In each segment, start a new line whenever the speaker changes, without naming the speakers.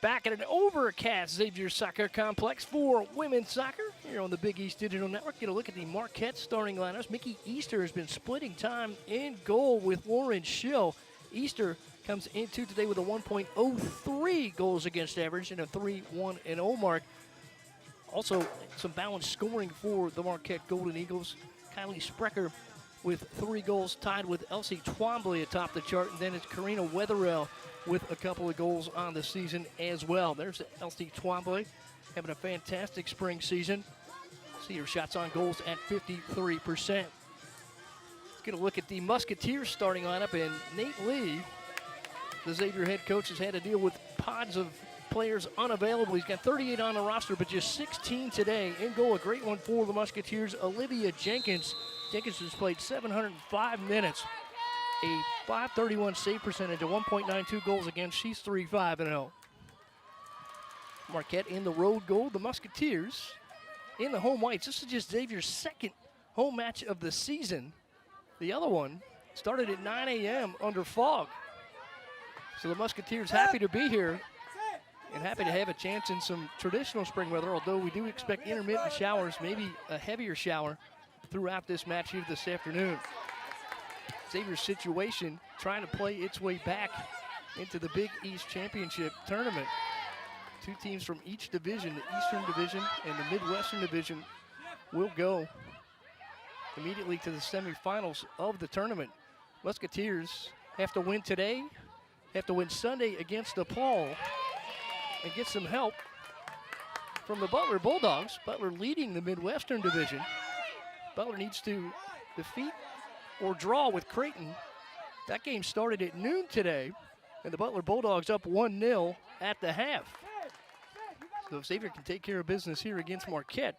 Back at an overcast Xavier Soccer Complex for women's soccer here on the Big East Digital Network. Get a look at the Marquette starting lineups. Mickey Easter has been splitting time in goal with Lauren Schill. Easter comes into today with a 1.03 goals against average and a 3-1-0 mark. Also, some balanced scoring for the Marquette Golden Eagles. Kylie Sprecher with 3 goals, tied with Elsie Twombly atop the chart. And then it's Karina Wetherell with a couple of goals on the season as well. There's Elsie Twombly having a fantastic spring season. See her shots on goals at 53%. Let's get a look at the Musketeers starting lineup. And Nate Lee, the Xavier head coach, has had to deal with pods of players unavailable. He's got 38 on the roster, but just 16 today. In goal, a great one for the Musketeers, Olivia Jenkins. Jenkins has played 705 minutes, a .531 save percentage, a 1.92 goals against. She's 3-5-0. Marquette in the road goal. The Musketeers in the home whites. This is just Xavier's second home match of the season. The other one started at 9 a.m. under fog. So the Musketeers happy to be here and happy to have a chance in some traditional spring weather, although we do expect intermittent showers, maybe a heavier shower throughout this match here this afternoon. Xavier's situation trying to play its way back into the Big East Championship tournament. 2 teams from each division, the Eastern Division and the Midwestern Division, will go immediately to the semifinals of the tournament. Musketeers have to win today, have to win Sunday against DePaul, and get some help from the Butler Bulldogs. Butler leading the Midwestern Division. Butler needs to defeat or draw with Creighton. That game started at noon today, and the Butler Bulldogs up 1-0 at the half. So if Xavier can take care of business here against Marquette,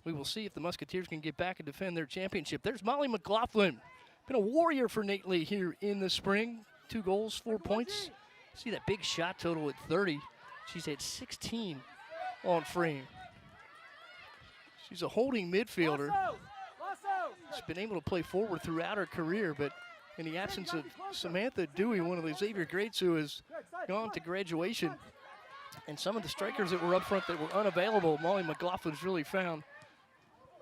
we will see if the Musketeers can get back and defend their championship. There's Molly McLaughlin. Been a warrior for Nate Lee here in the spring. 2 goals, 4 points. See that big shot total at 30. She's had 16 on frame. She's a holding midfielder. She's been able to play forward throughout her career, but in the absence of Samantha Dewey, one of the Xavier greats who has gone to graduation, and some of the strikers that were up front that were unavailable, Molly McLaughlin's really found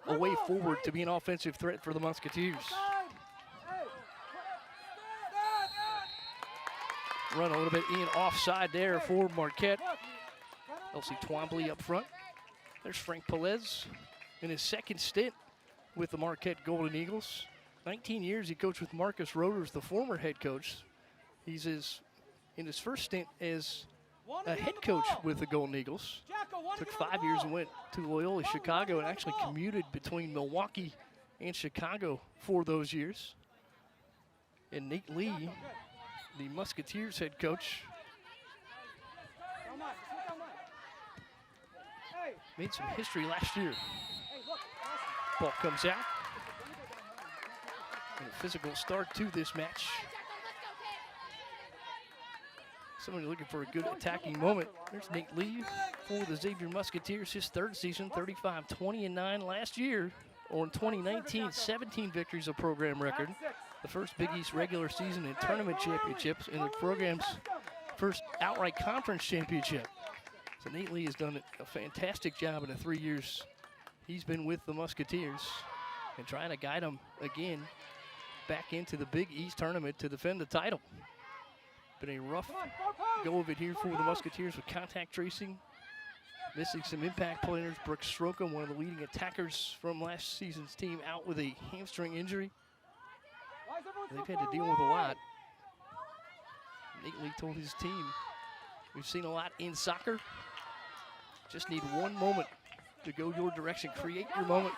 a way forward to be an offensive threat for the Musketeers. Run a little bit in offside there for Marquette. Elsie Twombly up front. There's Frank Pelez in his second stint with the Marquette Golden Eagles. 19 years he coached with Marcus Roders, the former head coach. He's in his first stint as a head coach with the Golden Eagles. Took 5 years and went to Loyola Chicago and actually commuted between Milwaukee and Chicago for those years. And Nate Lee, the Musketeers head coach, made some history last year. Ball comes out. And a physical start to this match. Somebody looking for a good attacking moment. There's Nate Lee for the Xavier Musketeers, his 3rd season, 35-20-9 last year. Or in 2019, 17 victories, a program record. The first Big East regular season and tournament championships, and the program's first outright conference championship. So Nate Lee has done a fantastic job in the 3 years he's been with the Musketeers and trying to guide them again back into the Big East tournament to defend the title. Been a rough go of it here for the Musketeers with contact tracing, missing some impact players. Brooke Strocum, one of the leading attackers from last season's team, out with a hamstring injury. They've had to deal with a lot. Nate Lee told his team, we've seen a lot in soccer. Just need one moment to go your direction. Create your moment.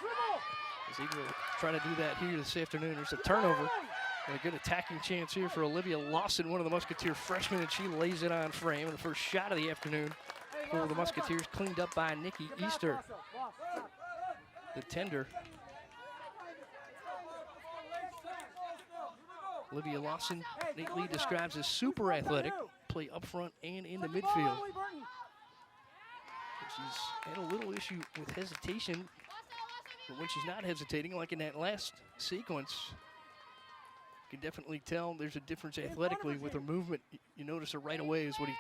Xavier will try to do that here this afternoon. There's a turnover and a good attacking chance here for Olivia Lawson, one of the Musketeer freshmen, and she lays it on frame. The first shot of the afternoon for the Musketeers, cleaned up by Nikki Easter, the tender. Olivia Lawson, Nate Lee describes as super athletic, play up front and in the midfield. She's had a little issue with hesitation, but when she's not hesitating, like in that last sequence, can definitely tell there's a difference athletically with her movement. You notice her right away is what he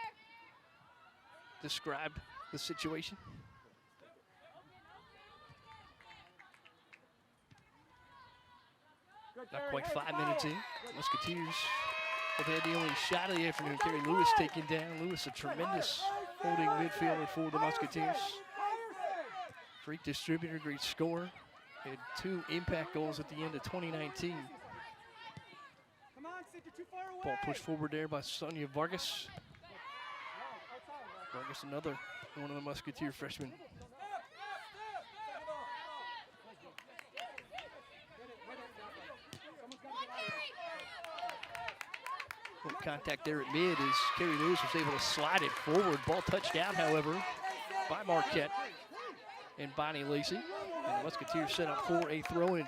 described the situation. Not quite 5 minutes in. Musketeers have had the only shot of the afternoon. Carrie Lewis taken down. Lewis, a tremendous holding midfielder for the Musketeers. Great distributor, great scorer. Had 2 impact goals at the end of 2019. Ball pushed forward there by Sonia Vargas. Vargas, another one of the Musketeer freshmen. Contact there at mid as Carrie Lewis was able to slide it forward. Ball touched down, however, by Marquette and Bonnie Lacey. And the Musketeers set up for a throw-in.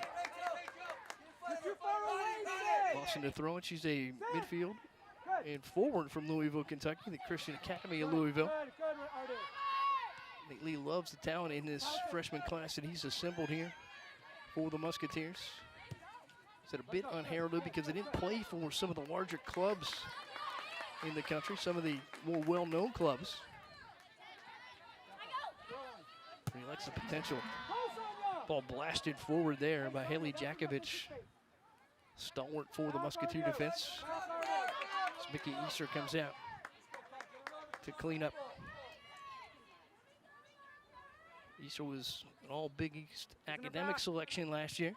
Lawson to throw in. She's a midfield and forward from Louisville, Kentucky, the Christian Academy of Louisville. Nate Lee loves the talent in this freshman class that he's assembled here for the Musketeers. It's a bit unheralded because they didn't play for some of the larger clubs in the country, some of the more well-known clubs. He likes the potential. Ball blasted forward there by Haley Jakovich, stalwart for the Musketeer defense. As Mickey Easter comes out to clean up. Easter was an all-Big East academic selection last year.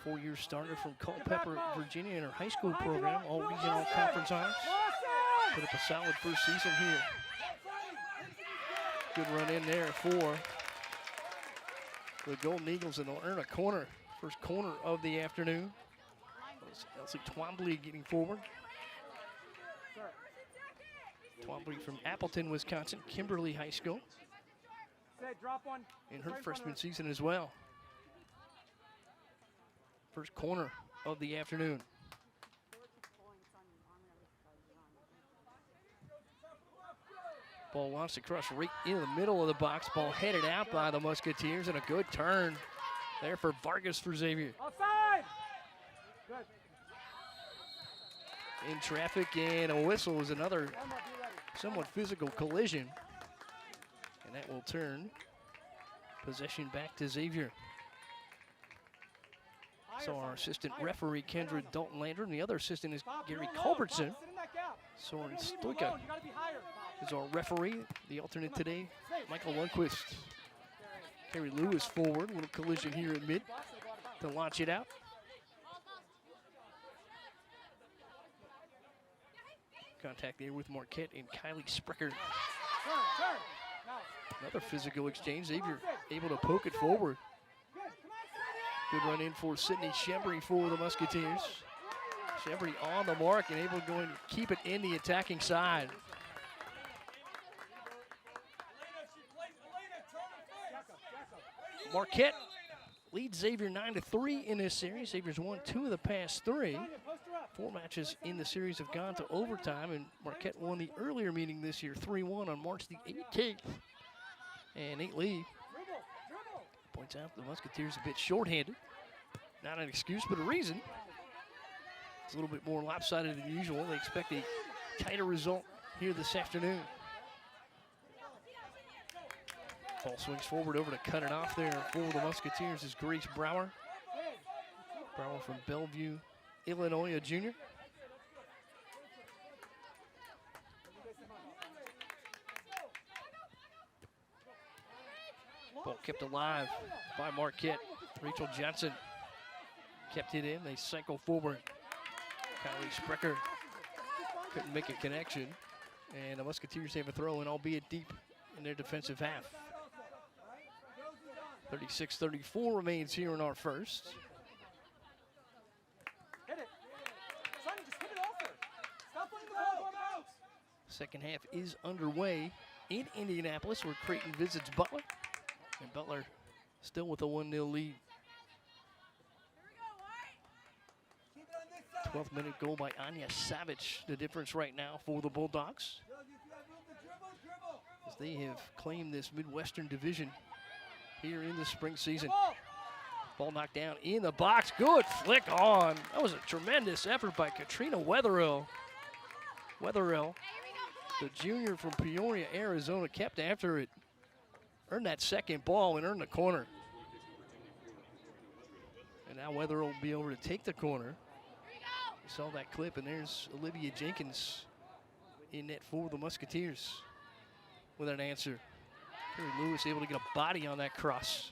4-year starter from Culpeper, Virginia in her high school program, all regional conference honors. Put up a solid first season here. Good run in there for the Golden Eagles, and they'll earn a corner. First corner of the afternoon. Elsie Twombly getting forward. Twombly from Appleton, Wisconsin, Kimberly High School. In her freshman season as well. First corner of the afternoon. Ball wants to cross right in the middle of the box. Ball headed out by the Musketeers, and a good turn there for Vargas for Xavier.
Outside. Good.
In traffic, and a whistle is another somewhat physical collision. And that will turn possession back to Xavier. So our assistant referee, Kendra Dalton-Lander, and the other assistant is Gary Culbertson. Soren Stoika is our referee. The alternate today, Michael Lundquist. Carrie Lewis forward, little collision here at mid to launch it out. Contact there with Marquette and Kylie Sprecher. Another physical exchange. Xavier able to poke it forward. Good run in for Sydney Shembry for the Musketeers. Shembry on the mark and able to go and keep it in the attacking side. Marquette leads Xavier 9-3 in this series. Xavier's won 2 of the past 3. 4 matches in the series have gone to overtime, and Marquette won the earlier meeting this year 3-1 on March the 18th. And Nate Lee points out the Musketeers a bit shorthanded. Not an excuse, but a reason. It's a little bit more lopsided than usual. They expect a tighter result here this afternoon. Ball swings forward over to cut it off there for the Musketeers is Grace Brower. Brower from Bellevue, Illinois, a junior. Ball kept alive by Marquette. Rachel Johnson kept it in. They cycle forward. Kylie Sprecher couldn't make a connection. And the Musketeers have a throw in, albeit deep in their defensive half. 36-34 remains here in our first.
Hit it. Son, just hit it over. Stop playing the ball out.
Second half is underway in Indianapolis, where Creighton visits Butler. And Butler still with a 1-0 lead. 12th minute goal by Anya Savage, the difference right now for the Bulldogs, as they have claimed this Midwestern division here in the spring season. Ball knocked down in the box. Good flick on. That was a tremendous effort by Katrina Wetherill. Wetherill, the junior from Peoria, Arizona, kept after it. Earned that second ball and earned the corner. And now Wetherill will be able to take the corner. You saw that clip, and there's Olivia Jenkins in net for the Musketeers with an answer. Terry Lewis able to get a body on that cross.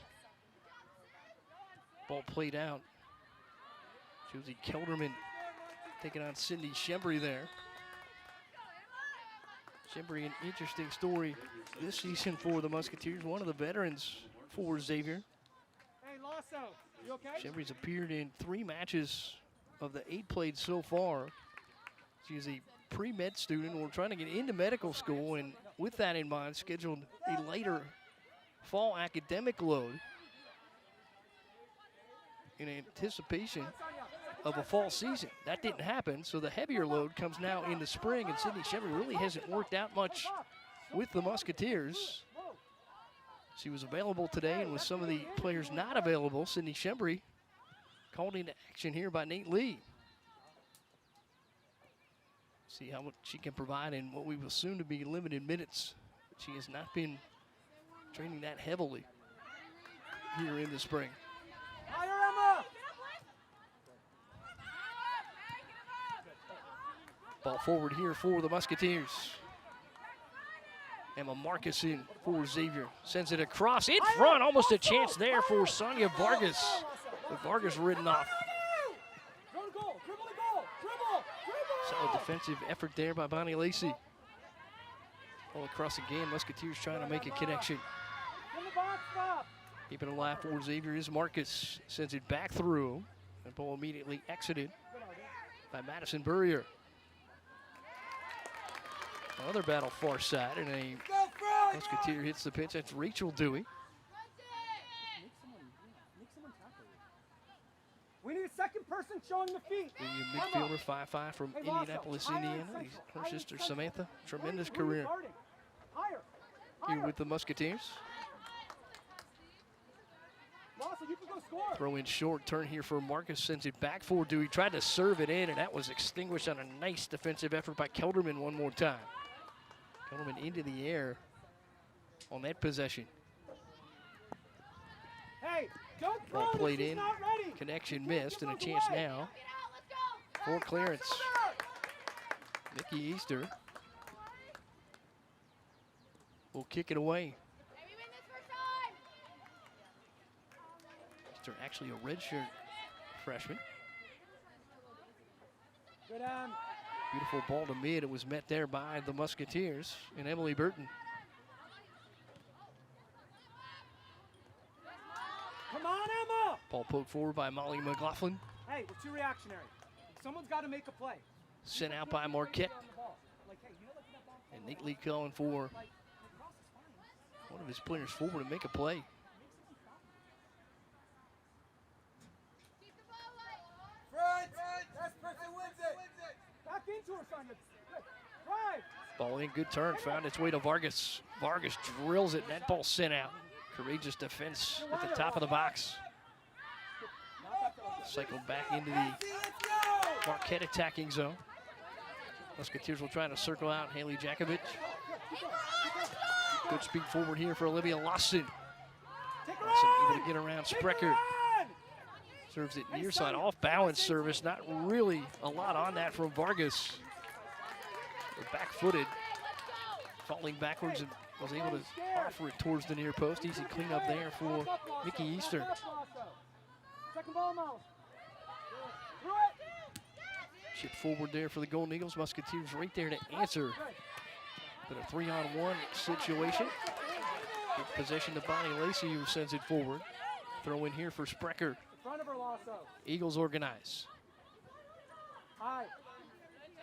Ball played out. Josie Kelderman taking on Cindy Shembry there. Shembry, an interesting story this season for the Musketeers. One of the veterans for Xavier.
Hey, Lasso, you okay?
Shembry's appeared in 3 matches of the 8 played so far. She is a pre-med student. We're trying to get into medical school, and with that in mind, scheduled a later fall academic load in anticipation of a fall season. That didn't happen, so the heavier load comes now in the spring, and Sydney Shembry really hasn't worked out much with the Musketeers. She was available today, and with some of the players not available, Sydney Shembry called into action here by Nate Lee. See how much she can provide in what we will soon to be limited minutes. She has not been training that heavily here in the spring. Ball forward here for the Musketeers. Emma Marcus in for Xavier. Sends it across in front. Almost a chance there for Sonia Vargas. But Vargas ridden off. Solid defensive effort there by Bonnie Lacey. All across again, Musketeers trying to make a connection. Keeping it alive for Xavier is Marcus. Sends it back through. And ball immediately exited by Madison Burrier. Another battle far side, and a Musketeer hits the pitch. That's Rachel Dewey.
We need a second person showing the feet.
The midfielder, 5'5" from Indianapolis, Indiana. Her sister Samantha, tremendous career here with the Musketeers. Throw in short, turn here for Marcus, sends it back for Dewey. Tried to serve it in, and that was extinguished on a nice defensive effort by Kelderman one more time. Kelderman into the air on that possession.
Hey, don't
ball played in, connection missed, and a chance now for clearance. Nikki Easter will kick it away. Easter actually a redshirt freshman. Beautiful ball to mid. It was met there by the Musketeers and Emily Burton.
Come on, Emma!
Ball poked forward by Molly McLaughlin.
Hey, we're too reactionary. Someone's got to make a play.
Sent out by Marquette. And Nate Lee calling for one of his players forward to make a play. Ball in, good turn, found its way to Vargas. Vargas drills it, that ball sent out. Courageous defense at the top of the box. Cycled back into the Marquette attacking zone. Musketeers will try to circle out Haley Jakovic. Good speed forward here for Olivia Lawson. Lawson able to get around Sprecher. Serves it near side, off balance service. Not really a lot on that from Vargas. Back-footed, falling backwards, and was able to offer it towards the near post. Easy cleanup there for Nikki Easter. Chip forward there for the Golden Eagles. Musketeers right there to answer. But a 3-on-1 situation. Good possession to Bonnie Lacey, who sends it forward. Throw in here for Sprecher. Eagles organize.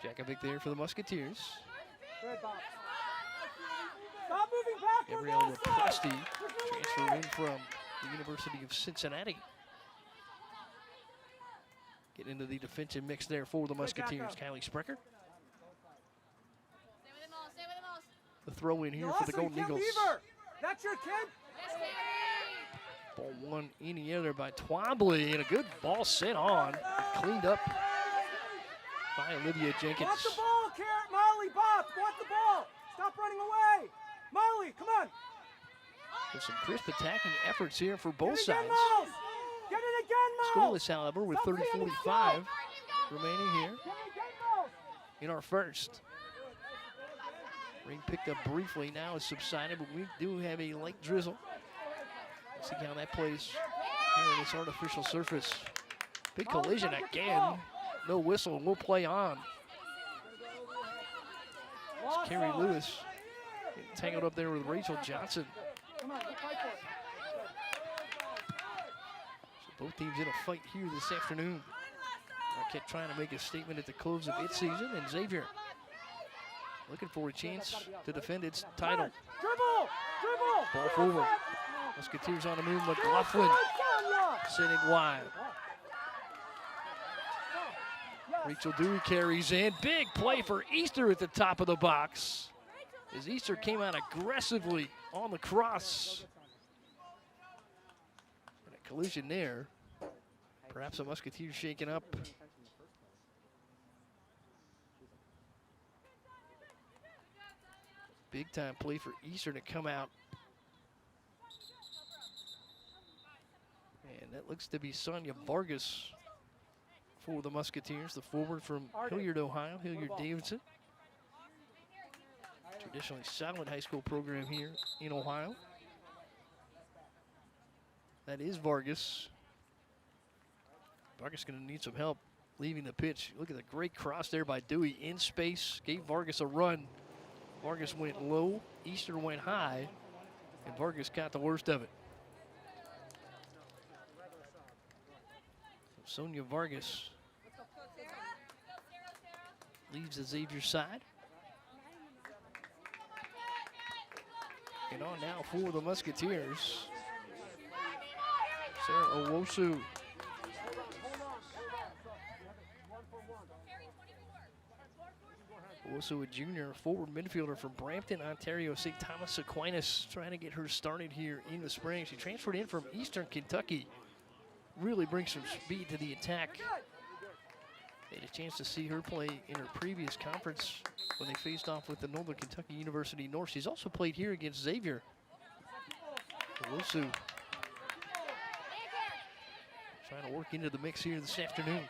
Jakovic there for the Musketeers. Gabrielle Raposti, transfer in from the University of Cincinnati. Getting into the defensive mix there for the Musketeers. Kylie Sprecher. The throw in here for the Golden Eagles.
That's your kid?
Ball one in the air there by Twombly, and a good ball sent on, cleaned up by Olivia Jenkins.
Watch the ball, Molly, Bob, watch the ball. Stop running away. Molly, come on.
There's some crisp attacking efforts here for both
Get it again,
sides.
Miles. Get it again, Miles.
Scoreless, however, with
Stop standing
30-45
still.
remaining here
Get it again, Miles.
in our first. Rain picked up briefly, now it's subsided, but we do have a light drizzle. Let's see how that plays here on this artificial surface. Big collision again. No whistle, and we'll play on. It's Carrie Lewis tangled up there with Rachel Johnson.
Come on, go fight for it.
So both teams in a fight here this afternoon. Marquette trying to make a statement at the close of its season, and Xavier looking for a chance to defend its title.
Dribble! Dribble!
Ball forward. Musketeers on the move. McLaughlin sitting wide. Rachel Dewey carries in. Big play for Easter at the top of the box, as Easter came out aggressively on the cross. And a collision there. Perhaps a Musketeer shaken up. Big time play for Easter to come out. And that looks to be Sonia Vargas for the Musketeers, the forward from Hilliard, Ohio, Hilliard-Davidson. Traditionally solid high school program here in Ohio. That is Vargas. Vargas going to need some help leaving the pitch. Look at the great cross there by Dewey in space. Gave Vargas a run. Vargas went low, Easter went high, and Vargas got the worst of it. So Sonia Vargas leaves the Xavier side. And on now for the Musketeers. Sarah Owosu. Also a junior forward midfielder from Brampton, Ontario. St. Thomas Aquinas trying to get her started here in the spring. She transferred in from Eastern Kentucky. Really brings some speed to the attack. They had a chance to see her play in her previous conference when they faced off with the Northern Kentucky University North. She's also played here against Xavier. Owosu trying to work into the mix here this afternoon.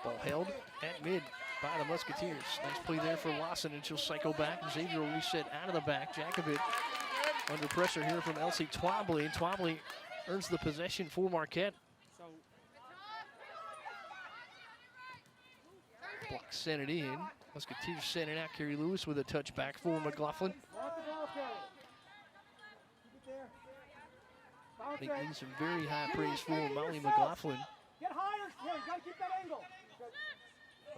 Ball held at mid by the Musketeers. Nice play there for Lawson, and she'll cycle back. Xavier will reset out of the back. Jakovic under pressure here from Elsie Twombly. And Twombly earns the possession for Marquette. Block sent it in. Musketeers sent it out. Carrie Lewis with a touchback for McLaughlin. I think needs some very high praise for Molly McLaughlin.
Get higher, Harry. Gotta keep that angle.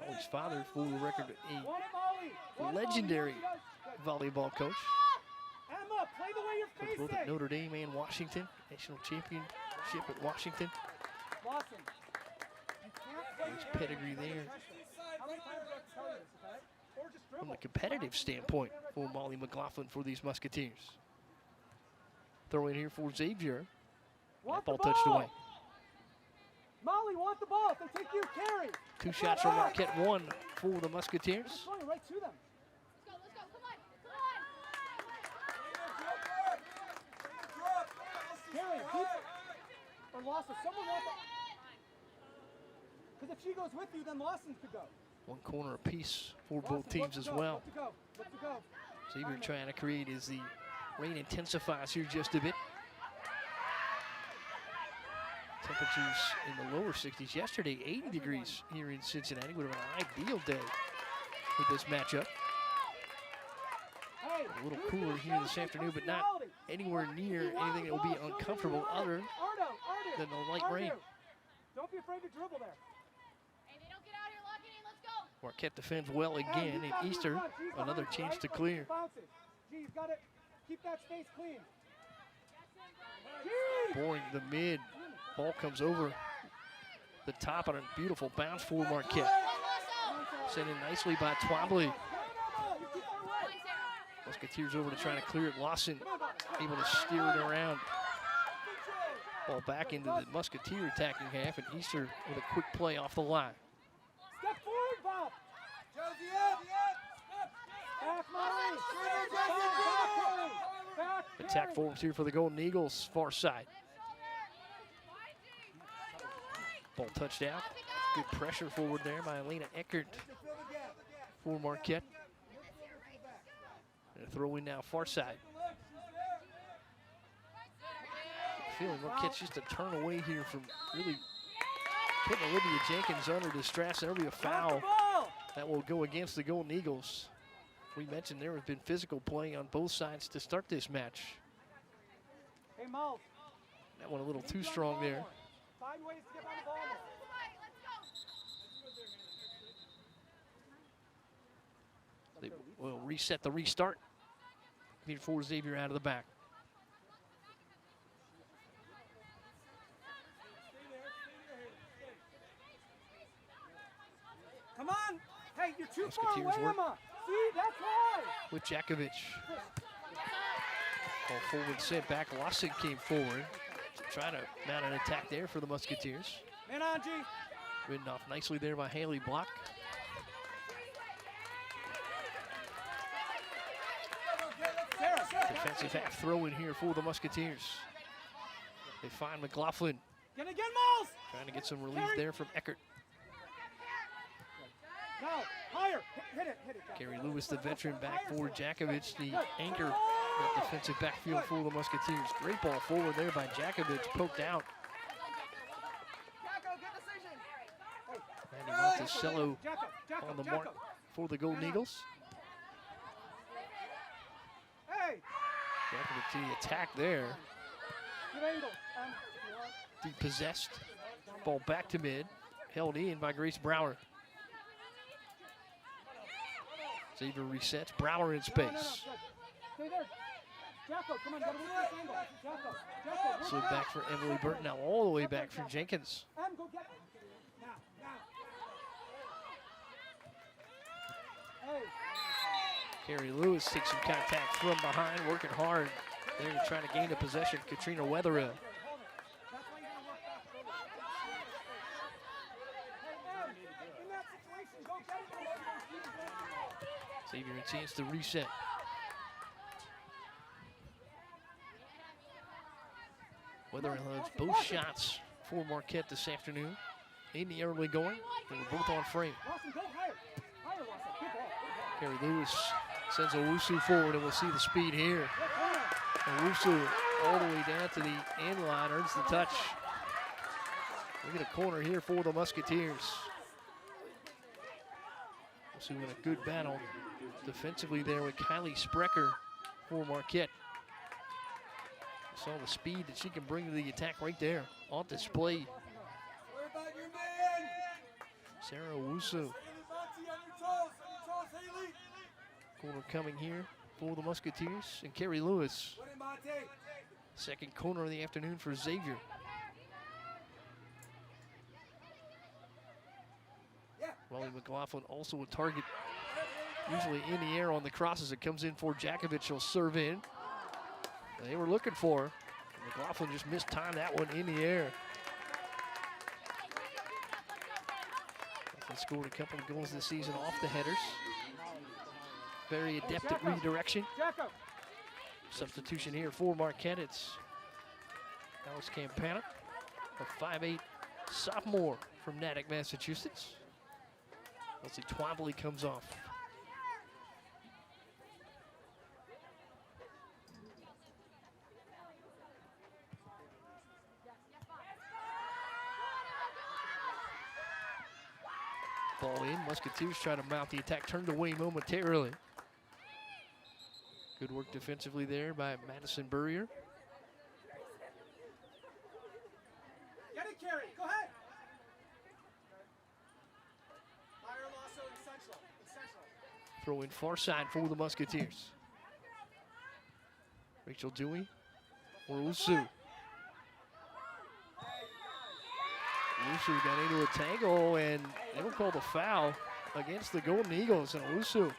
Molly's father, for the record, a legendary volleyball coach.
Emma, play the way you're facing.
Both at Notre Dame and Washington. National championship at Washington.
Lawson, you can't
Nice pedigree there.
How many times do I have to tell you this, okay? Or just
From
dribble.
the competitive standpoint for Molly McLaughlin for these Musketeers. Throw in here for Xavier.
Want
That
the
ball touched away.
Molly, want the ball. If they take you, carry.
Two shots from Marquette, one for the Musketeers.
Just running right to them.
Let's go, come on,
Carry, keep or Lawson. Someone want that. Because if she goes with you, then Lawson could go.
One corner apiece for
Lawson,
both teams as well.
Look to go. Look to go.
Xavier trying to create as the rain intensifies here just a bit. Temperatures in the lower 60s. Yesterday, 80 degrees here in Cincinnati. Would have been an ideal day for this matchup.
Hey,
A little
use
cooler
your
here this
shots and
afternoon, but not
personality.
anywhere near
If you want
anything that
the
will be
ball, show me
uncomfortable
you want
other
it. Ardo,
than the light
Ardo.
rain.
Don't be afraid to dribble there.
Hey, they don't get out here, lock it in, let's go.
Marquette defends well
Hey,
again,
you've got
and
to
Easter,
run. She's
another
behind you,
chance
right?
to
Like,
clear.
bounces. Gee, you've got to keep that space clean.
Boring the mid. Ball comes over the top on a beautiful bounce for Marquette. Sent in nicely by Twombly. Musketeers over to try to clear it. Lawson able to steer it around. Ball back into the Musketeer attacking half, and Easter with a quick play off the line.
Step forward, Bob. Josie up. Back, Molly. Back,
Attack forms here for the Golden Eagles, far side. Ball touched out. Good pressure forward there by Elena Eckert for Marquette. And a throw in now, far side. Feeling Marquette's just a turn away here from really putting Olivia Jenkins under distress. There'll be a foul that will go against the Golden Eagles. We mentioned there has been physical play on both sides to start this match.
Hey, Mo.
That one a little too strong there.
Find ways to get on the ball.
They will reset the restart. Here for Xavier out of the back.
Come on. Hey, you're too far
Musketeers
away,
work.
Emma. See, that's why.
With Jakovic. Ball forward sent back. Lawson came forward to try to mount an attack there for the Musketeers.
Man on, G.
Ridden off nicely there by Haley Block. Defensive half throw in here for the Musketeers. They find McLaughlin.
Get again, Miles.
Trying to get some relief there from Eckert.
No, higher. Hit it.
Carrie Lewis, the veteran, back for Jakovic, the anchor at defensive backfield for the Musketeers. Great ball forward there by Jakovic, poked out. Mandy Monticello on the mark for the Golden Eagles.
Hey.
Jakovic to the attack there.
Good angle.
Depossessed. Ball back to mid. Held in by Grace Brower. Xavier resets. Brower in space.
Stay there. Jacko, come on, gotta work this angle. Jacko.
So back for Emily Burton, now all the way back for Jenkins.
Go get it. Now. Hey.
Carrie Lewis takes some contact from behind, working hard. They're trying to gain the possession. Katrina Wetherill.
That's why you gotta work back forward. Hey, Em, in that situation, go get it.
Xavier a chance to reset. Wetherill has both shots for Marquette this afternoon. In the early going, they were both on frame.
Lawson, go higher. Higher, Lawson. Good ball.
Carrie Lewis sends Owusu forward, and we'll see the speed here. Owusu all the way down to the end line, earns the touch. We get a corner here for the Musketeers. Owusu in a good battle defensively there with Kylie Sprecher for Marquette. Saw the speed that she can bring to the attack right there on display. Sarah Owusu. Corner coming here for the Musketeers, and Carrie Lewis. Second corner of the afternoon for Xavier. Wally McLaughlin also a target, usually in the air on the crosses. It comes in for Jakovic. She'll serve in. They were looking for her. McLaughlin just mistimed that one in the air. They scored a couple of goals this season off the headers. Very adept at redirection. Substitution here for Marquette. It's Alex Campana, a 5'8" sophomore from Natick, Massachusetts. Leslie Twombly comes off. Ball in, Musketeers try to mount the attack, turned away momentarily. Good work defensively there by Madison Burrier.
Get it, Carrie. Go ahead. Fire Lasso in central.
Throw in far side for the Musketeers. Rachel Dewey or Usu. Usu got into a tangle, and they will call the foul against the Golden Eagles. And Usu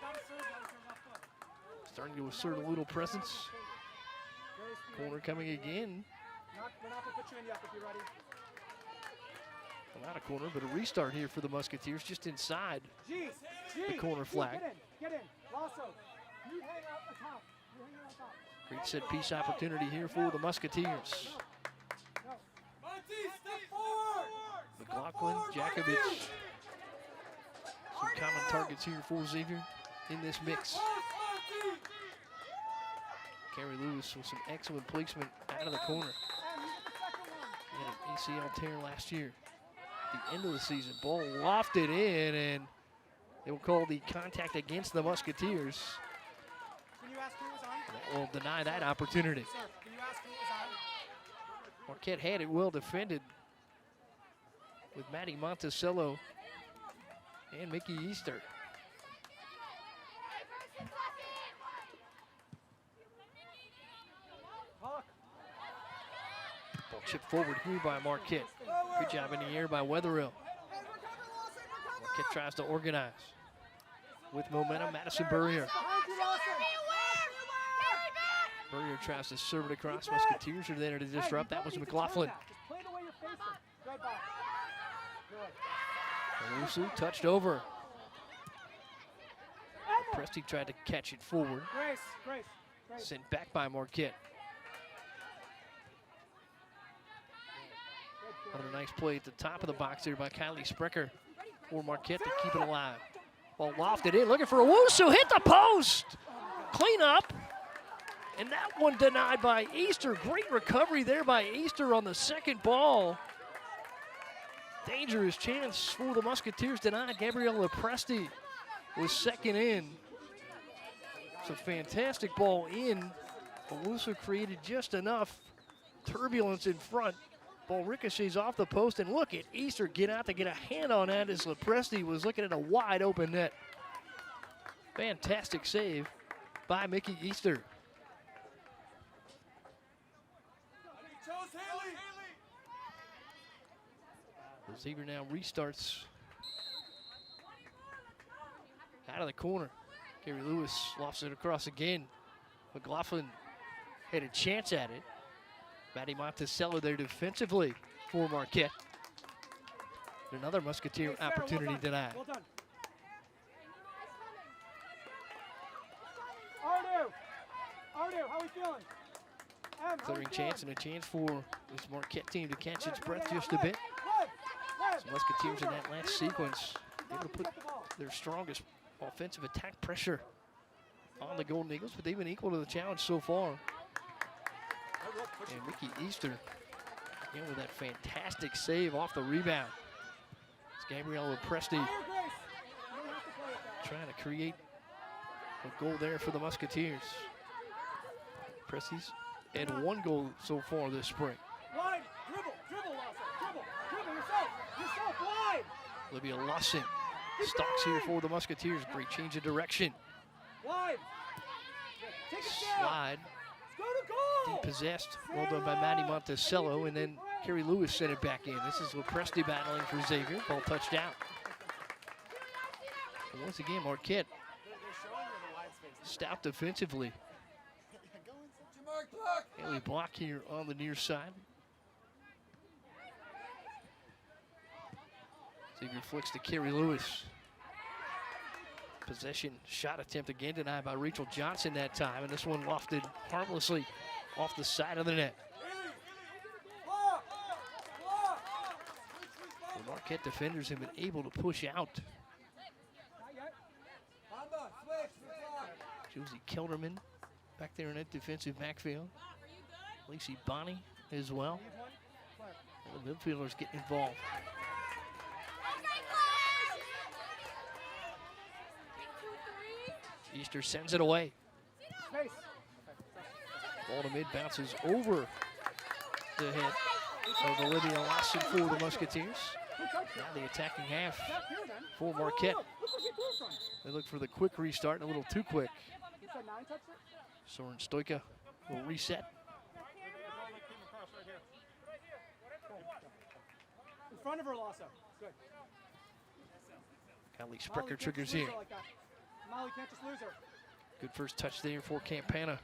Starting to assert a little presence. Corner coming again.
We're not going to put you in yet if you're ready.
Well, not a corner, but a restart here for the Musketeers just inside
G,
the corner flag.
Get in. Lasso. You hang out on top.
Great set piece opportunity here for the Musketeers.
Step forward.
McLaughlin, Jakovic. Some common targets here for Xavier in this mix. Kerry Lewis with some excellent placement out of the corner. He had an ACL tear last year. At the end of the season, ball lofted in, and they will call the contact against the Musketeers.
Can you ask who was on?
That will deny that opportunity.
Sir, can you ask who was on?
Marquette had it well defended with Matty Monticello and Mickey Easter. Ball chipped forward here by Marquette. Good job in the air by Wetherill. Marquette tries to organize. With momentum, Madison Burrier. Burrier tries to serve it across. Musketeers are there to disrupt. That was McLaughlin. Owusu touched over. Presti tried to catch it forward. Sent back by Marquette. Another nice play at the top of the box there by Kylie Sprecher for Marquette to keep it alive. Ball lofted in, looking for Owusu, hit the post! Clean up. And that one denied by Easter. Great recovery there by Easter on the second ball. Dangerous chance for the Musketeers denied. Gabriella Presti was second in. It's a fantastic ball in. Owusu created just enough turbulence in front. Ball ricochets off the post, and look at Easter get out to get a hand on that as Lepresti was looking at a wide open net. Fantastic save by Mickey Easter. Xavier now restarts out of the corner. Kerry Lewis lofts it across again. McLaughlin had a chance at it. Matty Monticello there defensively for Marquette. Another Musketeer opportunity denied.
Well done. Ardu, how are we feeling?
Clearing chance and a chance for this Marquette team to catch its breath just a bit. So Musketeers in that last sequence able to put their strongest offensive attack pressure on the Golden Eagles, but they've been equal to the challenge so far. And Mickey Easter, again with that fantastic save off the rebound. It's Gabriella Presti trying to create a goal there for the Musketeers. Presti's had one goal so far this spring.
Line, dribble yourself, line.
Olivia Lawson stalks here for the Musketeers. Great change of direction.
Line. Take it down.
Slide.
Go to goal.
Depossessed. Well done by Matty Monticello, and then Kerry Lewis sent it back in. This is Lepresti battling for Xavier. Ball touched out. And once again, Marquette stout defensively. Haley Block here on the near side. Xavier flicks to Kerry Lewis. Possession shot attempt again denied by Rachel Johnson that time, and this one lofted harmlessly off the side of the net. The Marquette defenders have been able to push out. Josie Kelderman back there in that defensive backfield. Lacey Bonney as well. The midfielders getting involved. Easter sends it away. Ball to mid, bounces over the head of Olivia Lawson for the Musketeers. Now the attacking half for Marquette. They look for the quick restart, a little too quick. Soren Stoika will reset.
In front of her, Lasso. Good.
Kylie Sprecher triggers here.
Molly can't just lose her.
Good first touch there for Campana.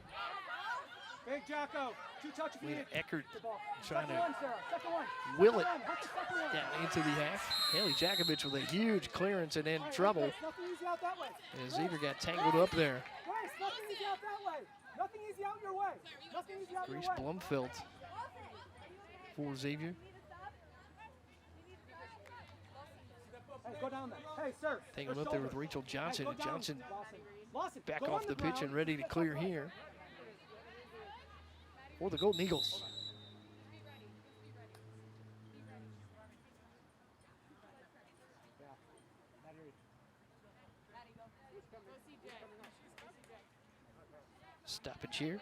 Big Jocko. 2 touch if you
Lena
need.
Eckert
Good ball.
trying
Second
to
one, Sarah. Second one.
will it
Second one. What's the second one?
down into the half. Haley Jakovich with a huge clearance and in
All right,
trouble.
Grace, nothing easy out that way.
And Xavier got tangled up there.
Grace, nothing easy out that way. Nothing easy out your way. Nothing easy out
Grace
your way.
Blumfeld for Xavier.
Hey, go down there. Hey, sir.
Tangled
Your
up there with
shoulder.
Rachel Johnson.
Hey,
And
go down.
Johnson
Lawson,
back
go
off
on
the pitch
ground.
and ready to clear here for the Golden Eagles. Stoppage here.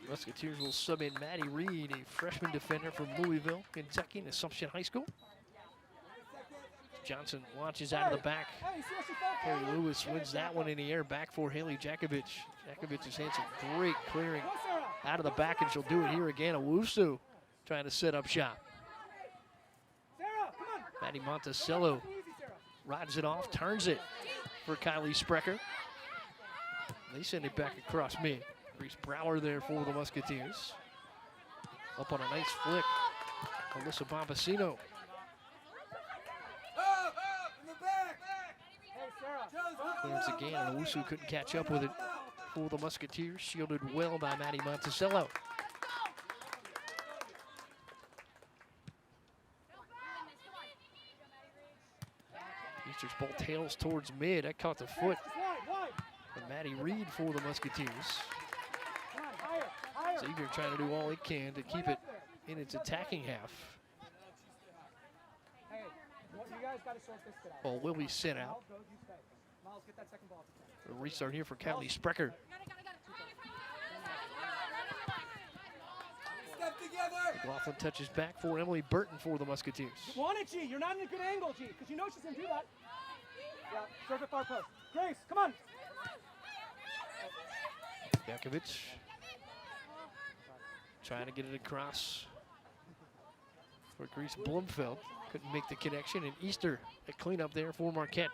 Musketeers will sub in Maddie Reed, a freshman defender from Louisville, Kentucky, in Assumption High School. Johnson launches out of the back.
Hey, see what she felt?
Harry Lewis wins that one in the air, back for Haley Jakovich. Jakovich has had some great clearing
Go, Sarah.
out of the back, and she'll do it here again. Owusu trying to set up shop.
Sarah, come on.
Maddie Monticello
Nothing easy, Sarah.
rides it off, turns it for Kylie Sprecher. They send it back across mid. Reese Brower there for the Musketeers. Up on a nice flick. Alyssa Bombasino.
In the back. Hey, Sarah.
Clearance again, and Owusu couldn't catch up with it for the Musketeers. Shielded well by Maddie Monticello. Easter's ball tails towards mid. That caught the foot
Just wide.
of Maddie Reed for the Musketeers.
Come on, higher, higher.
Xavier trying to do all he can to keep it in its attacking half.
Hey, you guys got to sort this kid out.
Ball will be sent out.
Miles, go, you stay. Miles, get that second ball.
A restart here for Kylie Sprecher.
Step together.
McLaughlin touches back for Emily Burton for the Musketeers.
You want it, G. You're not in a good angle, G, because you know she's going to do that. Yeah, serve it far post. Grace, come on.
Jakovich trying to get it across for Grace Blumfeld. Couldn't make the connection, and Easter a cleanup there for Marquette.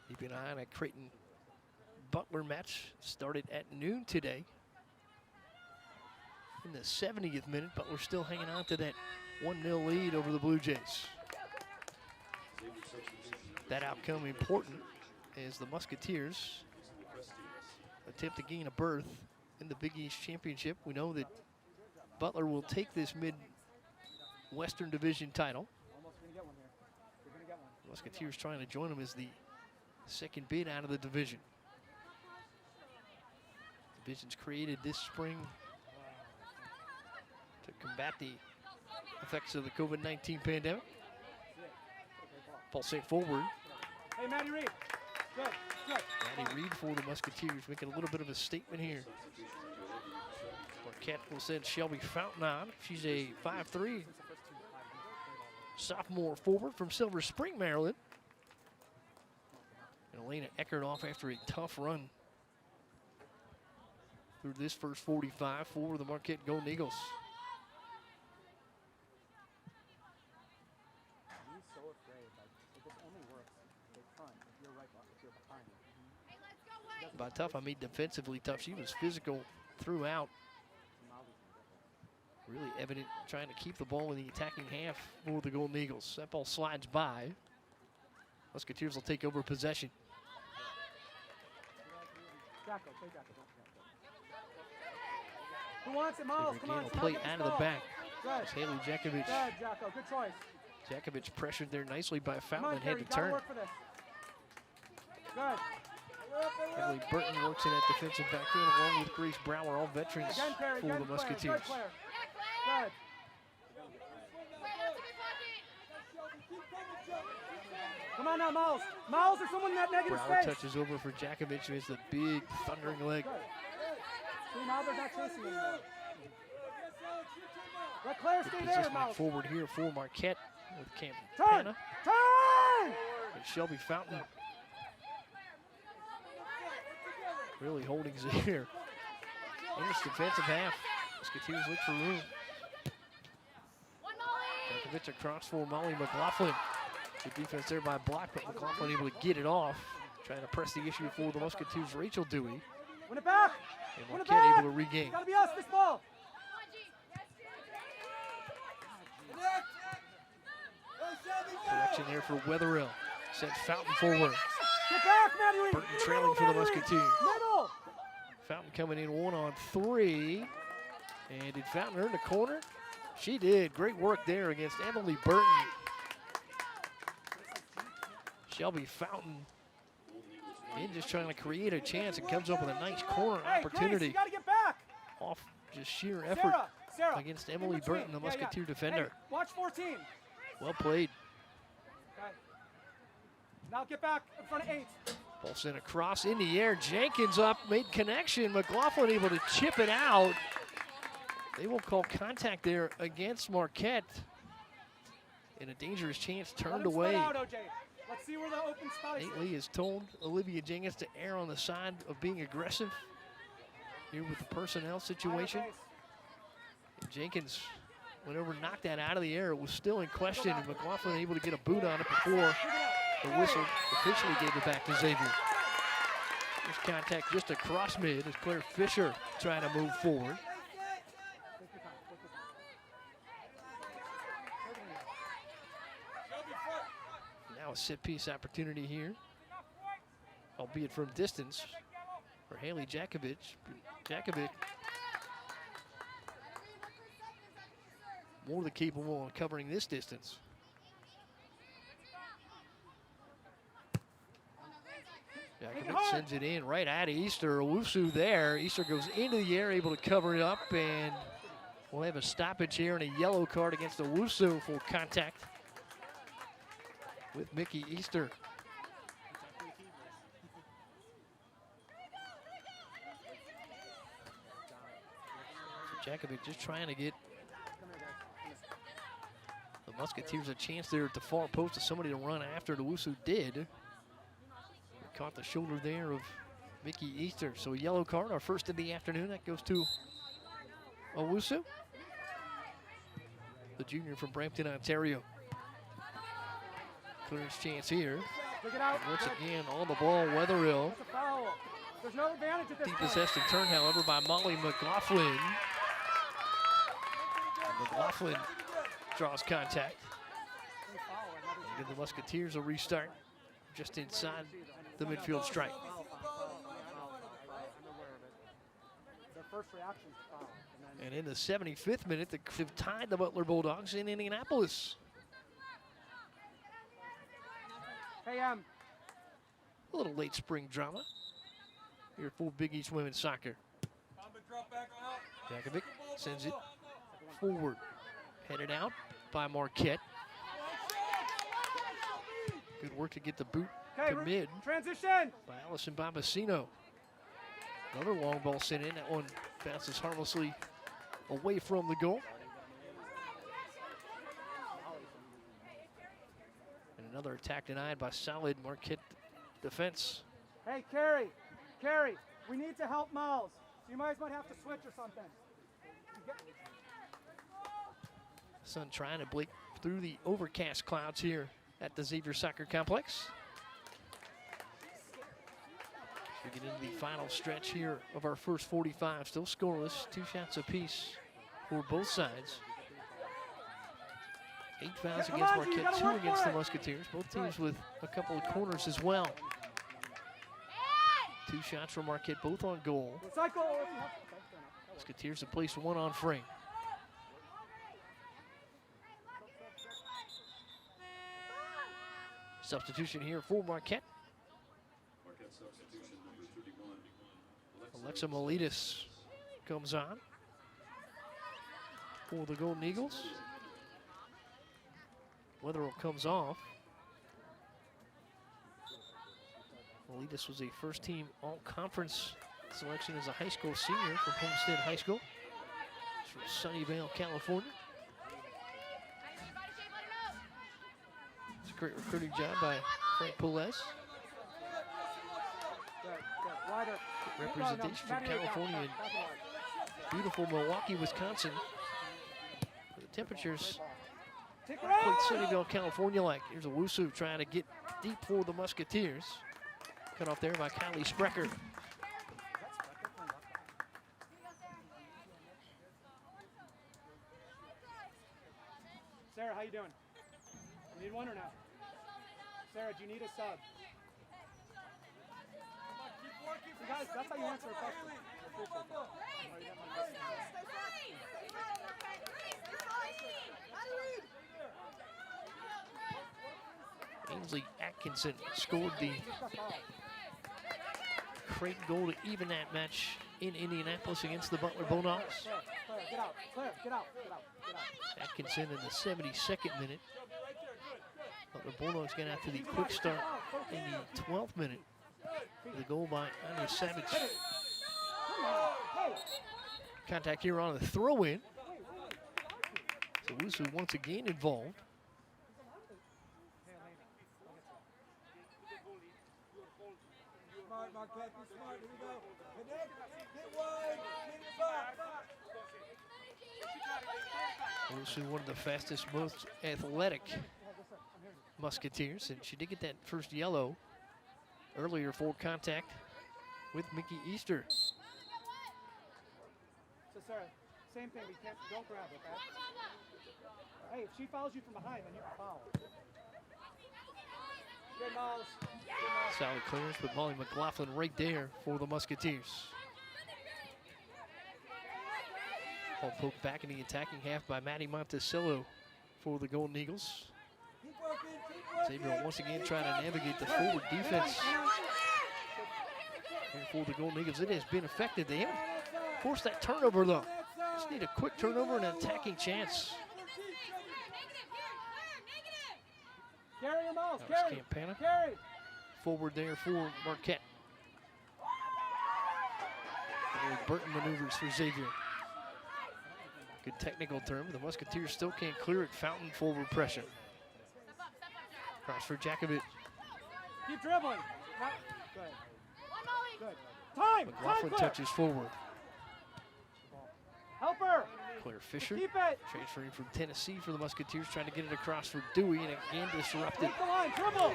Keep an eye on a Creighton Butler match started at noon today. In the 70th minute, Butler still hanging on to that 1-0 lead over the Blue Jays. That outcome important as the Musketeers attempt to gain a berth in the Big East Championship. We know that Butler will take this Mid-Western Division title.
Almost going to get one here. You're going to get one.
Musketeers trying to join them as the second bid out of the division. Division's created this spring to combat the effects of the COVID-19 pandemic. Ball sent forward.
Hey, Maddie Reed. Good, good.
Maddie Reed for the Musketeers making a little bit of a statement here. Marquette will send Shelby Fountain on. She's a 5'3" sophomore forward from Silver Spring, Maryland. And Elena Eckert off after a tough run through this first 45 for the Marquette Golden Eagles.
He's so afraid. Like, this only works if they front, if you're right, if you're behind.
By tough, I mean defensively tough. She was physical throughout. Really evident trying to keep the ball in the attacking half for the Golden Eagles. That ball slides by. Musketeers will take over possession.
Jacko, play Jacko, don't Who wants it, Miles?
Xavier
Come on,
Gain will
Sarah,
play
get this
out of the
ball.
back.
Good.
It's Haley Jakovich.
Good, Jacko. Good choice.
Jakovich pressured there nicely by
Come
Fountain
on,
and
Carrie,
had
you
to
gotta
turn.
work for this. Good.
Haley Burton works in that defensive back end along with Grace Brower, all veterans
Again, Perry,
for
again,
the
Claire,
Musketeers.
Good, Claire. Good. Come on now, Miles. Miles, there's someone in that negative
Brower
space.
touches over for Jakovich, who has the big thundering leg.
Good. See, now they're not chasing anymore. Let Claire stay there,
Positioning
Miles.
forward here for Marquette with
Turn!
Campana
Turn!
and Shelby Fountain. Really holding Xavier in this defensive half. Musketeers look for room.
One Molly.
Djokovic across for Molly McLaughlin. Good defense there by Block, but McLaughlin able to get it off. Trying to press the issue for the Musketeers, Rachel Dewey.
Win it back.
And
Win it
Marquette
back.
able to regain.
Gotta be us, this ball.
Come on, G.
Correction there for Wetherill. Sent Fountain forward.
Get back, Maddie.
Burton trailing for the Musketeers.
Middle.
Fountain coming in 1-on-3. And did Fountain earn the corner? She did. Great work there against Emily Burton. Shelby Fountain in just trying to create a chance and comes up with a nice corner
Hey,
opportunity.
Grace, you gotta get back.
Off just sheer effort
Sarah,
against
in
Emily
between.
Burton, the
Yeah, yeah.
Musketeer defender.
Hey, watch 14.
Well played.
Okay. Now get back in front of 8.
Ball sent across in the air. Jenkins up, made connection. McLaughlin able to chip it out. They will call contact there against Marquette. And a dangerous chance turned away.
Out, OJ. Let's see where the open spot is.
Nate Lee has told Olivia Jenkins to err on the side of being aggressive here with the personnel situation. And Jenkins went over and knocked that out of the air. It was still in question, and McLaughlin able to get a boot on it before the whistle officially gave it back to Xavier. There's contact just across mid as Claire Fisher trying to move forward. Now a set piece opportunity here, albeit from distance for Haley Jakovic. Jakovic more than capable of covering this distance. Jakovic sends it in right at Easter. Owusu there. Easter goes into the air, able to cover it up, and we'll have a stoppage here and a yellow card against Owusu for contact with Mickey Easter. So Jakovic just trying to get the Musketeers a chance there at the far post of somebody to run after. Owusu did. Caught the shoulder there of Mickey Easter. So a yellow card, our first of the afternoon. That goes to Owusu, the junior from Brampton, Ontario. Clearance chance here. And once again, on the ball, Wetherill.
There's no advantage at this
Deep
point.
possessed and turn, however, by Molly McLaughlin. McLaughlin draws contact. And the Musketeers will restart just inside the midfield strike.
Their first reaction is foul.
And in the 75th minute, they've tied the Butler Bulldogs in Indianapolis.
Hey,
A little late spring drama here for Big East women's soccer. Jakovic sends it forward. Headed out by Marquette. Good work to get the boot to mid
transition
by Allison Bombacino. Another long ball sent in. That one bounces harmlessly away from the goal. And another attack denied by solid Marquette defense.
Hey, Carrie, we need to help Miles. So you might have to switch or something.
Sun trying to break through the overcast clouds here at the Xavier Soccer Complex. We get into the final stretch here of our first 45. Still scoreless, 2 shots apiece for both sides. 8 fouls against Marquette, 2 against the Musketeers. Both teams with a couple of corners as well. 2 shots from Marquette, both on goal. Musketeers have placed 1 on frame. Substitution here for Marquette. Alexa Miletus comes on for the Golden Eagles. Wetherill comes off. Miletus was a first-team all-conference selection as a high school senior from Homestead High School. She's from Sunnyvale, California. It's a great recruiting job by Frank Poules. Representation from California beautiful Milwaukee, Wisconsin. The temperatures
Take
not quite Sunnyvale, California-like. Here's a Wusu trying to get deep for the Musketeers. Cut off there by Kylie Sprecher.
Sarah, how you doing? You need one or no? Sarah, do you need a sub? You guys, that's how you answer a question.
Ainsley Atkinson scored the crate goal to even that match in Indianapolis against the Butler Bulldogs.
Claire, get out. Claire, get out.
Atkinson in the 72nd minute. Butler Bulldogs got out to the quick start in the 12th minute. The goal by Anya Savage. Contact here on the throw-in. So Wusu once again involved.
Smart, Marquette, be smart. Here we go. Connect, get wide, get it back.
Wusu, one of the fastest, most athletic Musketeers, and she did get that first yellow earlier for contact with Mickey Easter.
So Sarah, same thing. Don't grab, okay? Hey, if she follows you from behind, then you can foul. Good Miles.
Solid clearance, but Molly McLaughlin right there for the Musketeers. Ball poked back in the attacking half by Maddie Monticello for the Golden Eagles.
Keep working,
Xavier once again trying to navigate the forward defense here for the Golden Eagles. It has been effective. They haven't forced that turnover though. Just need a quick turnover and an attacking chance.
Carry your Miles,
That was Campana.
Carry.
Forward there for Marquette. Burton maneuvers for Xavier. Good technical term. The Musketeers still can't clear it. Fountain forward pressure. Cross for Jakovic.
Keep dribbling. Good. Good. Time.
McLaughlin
Time,
touches forward.
Help her.
Claire Fisher
Keep it.
transferring from Tennessee for the Musketeers, trying to get it across for Dewey, and again disrupted.
Take the line. Dribble.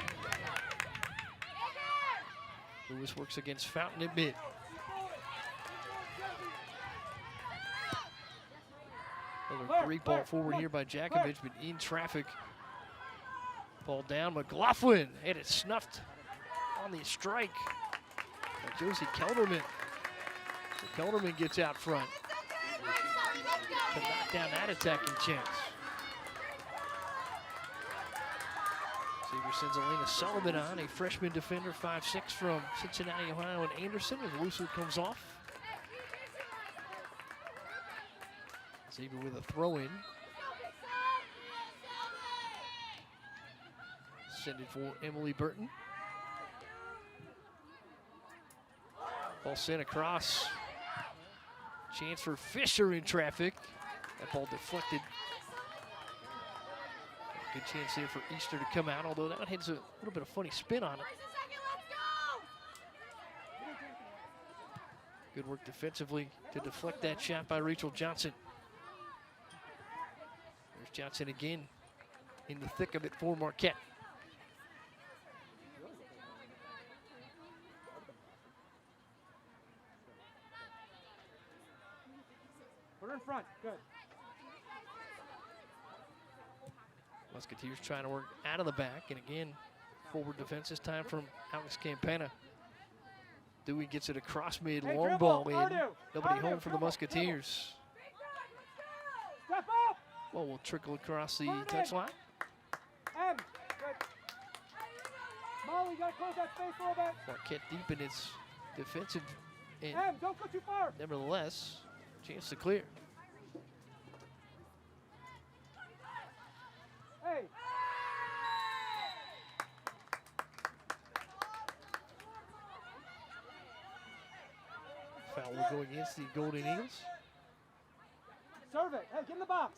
Lewis works against Fountain at mid. Another great ball forward here by Jakovic, but in traffic. Ball down. McLaughlin had it snuffed on the strike by Josie Kelderman. So Kelderman gets out front to knock down that attacking chance. Xavier sends Elena Sullivan on, a freshman defender, 5'6" from Cincinnati, Ohio, and Anderson, as Wusu comes off. Xavier with a throw-in. Send it for Emily Burton. Ball sent across. Chance for Fisher in traffic. That ball deflected. Good chance there for Easter to come out, although that one has a little bit of funny spin on it. Good work defensively to deflect that shot by Rachel Johnson. There's Johnson again in the thick of it for Marquette.
Put her in front. Good.
Musketeers trying to work out of the back, and again, forward defense this time from Alex Campana. Dewey gets it across mid,
Hey,
long
dribble,
ball in.
Ardu,
Nobody
Ardu,
home for the
dribble,
Musketeers.
Step up.
Ball will trickle across the
Burn it.
touchline.
M. Good. Molly, you gotta close that space a little bit.
Marquette deep in its defensive end.
M, don't go too far.
Nevertheless, chance to clear.
Hey.
Foul will go against the Golden Eagles.
Serve it. Hey, get in the box.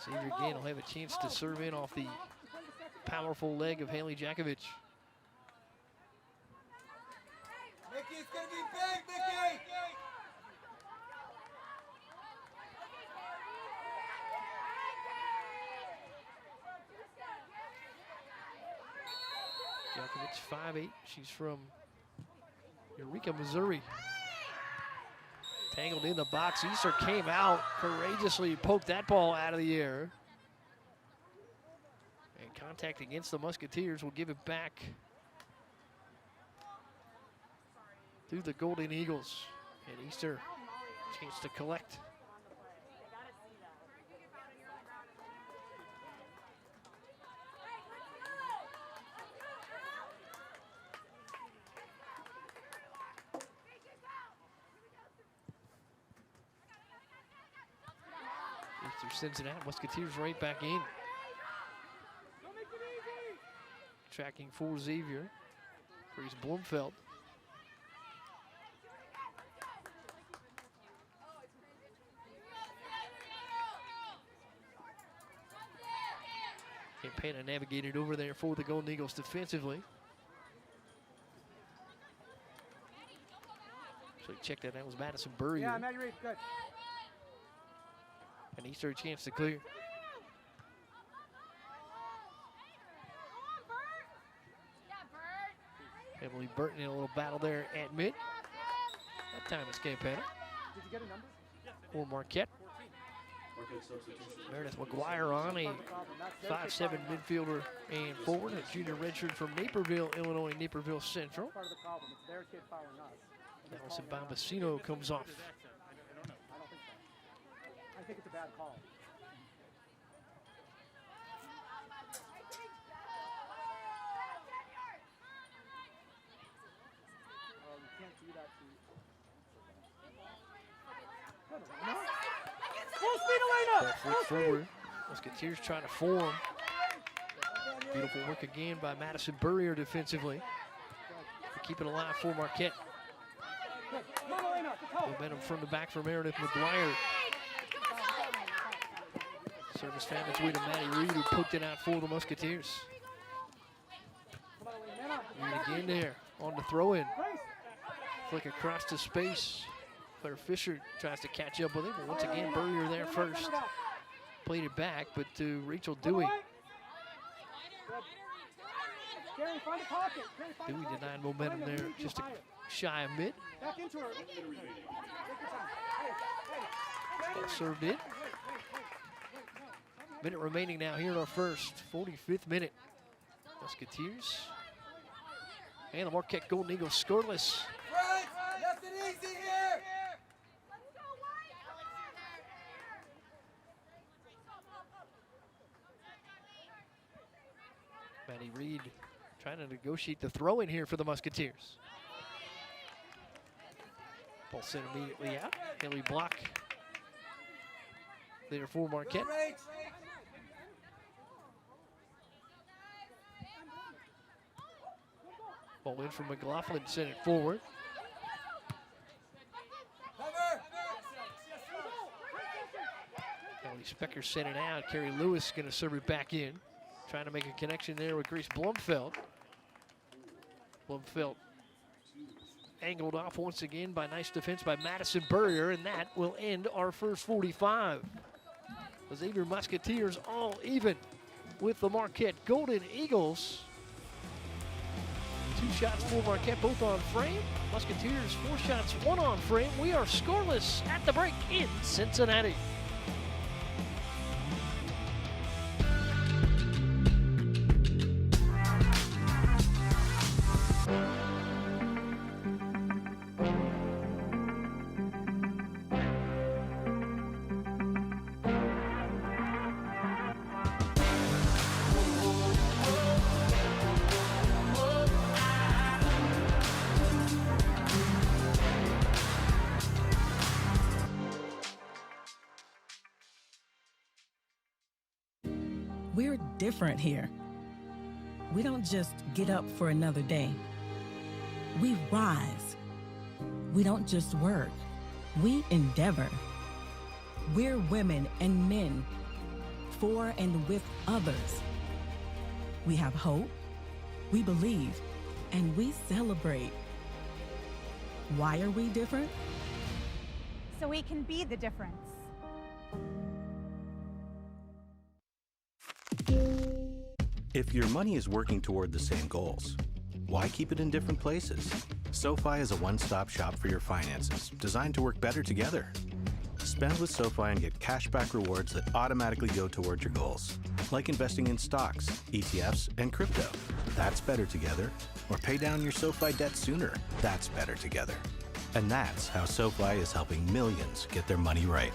Xavier again will have a chance to serve in off the powerful leg of Haley Jakovic.
gonna be big, Mickey.
Djokovic, 5'8". She's from Eureka, Missouri. Tangled in the box. Easter came out, courageously poked that ball out of the air. And contact against the Musketeers will give it back to the Golden Eagles. And Easter, chance to collect. Easter sends it out. Musketeers right back in. Tracking for Xavier. Grace Blumfeld. Campana navigated over there for the Golden Eagles defensively. So he checked that. That was Madison Burrier.
Yeah, Maddie Reed, good.
And Easter a chance to clear. Emily Burton in a little battle there at mid. That time it's Campana.
Did you get a number?
For Marquette. Meredith McGuire on, a 5'7" midfielder and forward, a junior redshirt from Naperville, Illinois, Naperville Central.
Part of the problem. It's their kid fouling us.
Allison Bombasino comes off.
I don't think so. I think it's a bad call. You can't do that to... No. Full speed, Elena!
Left foot forward. Musketeers trying to form. Beautiful work again by Madison Burrier defensively. To keep it alive for Marquette. Momentum from the back for Meredith McGuire. Service found its way to Maddie Reed, who poked it out for the Musketeers. Reed again there on the throw-in. Flick across the space. Claire Fisher tries to catch up with him, but once again, Burrier there first. Played it back, but to Rachel Dewey. Dewey denied momentum there, just a shy of mid.
Back into her.
Well served in. Minute remaining now here in our first, 45th minute. Musketeers and the Marquette Golden Eagles scoreless.
Right, nothing easy here.
Maddie Reed trying to negotiate the throw in here for the Musketeers. Ball sent immediately out. Haley Block there for Marquette. Ball in from McLaughlin, sent it forward. Kelly Specker sent it out. Carrie Lewis going to serve it back in. Trying to make a connection there with Grace Blumfeld. Blumfeld angled off once again by nice defense by Madison Burrier, and that will end our first 45. The Xavier Musketeers all even with the Marquette Golden Eagles. 2 shots for Marquette, both on frame. Musketeers 4 shots, 1 on frame. We are scoreless at the break in Cincinnati.
We're different here. We don't just get up for another day. We rise. We don't just work. We endeavor. We're women and men for and with others. We have hope, we believe, and we celebrate. Why are we different?
So we can be the difference.
If your money is working toward the same goals, why keep it in different places? SoFi is a one-stop shop for your finances, designed to work better together. Spend with SoFi and get cashback rewards that automatically go toward your goals, like investing in stocks, ETFs, and crypto. That's better together. Or pay down your SoFi debt sooner. That's better together. And that's how SoFi is helping millions get their money right.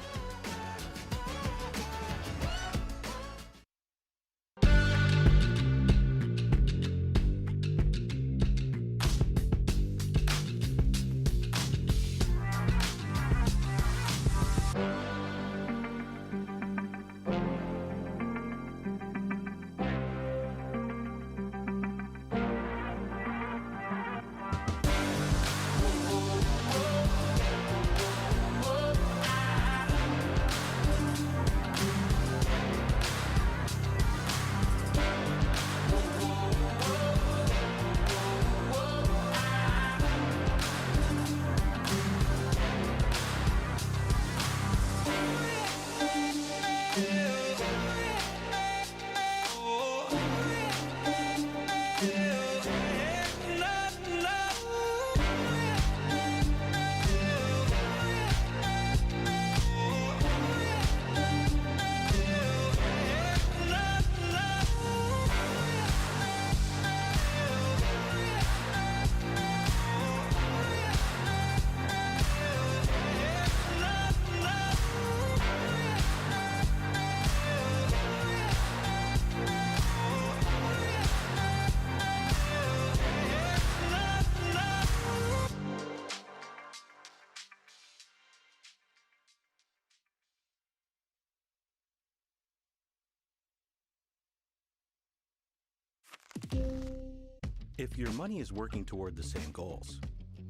If your money is working toward the same goals,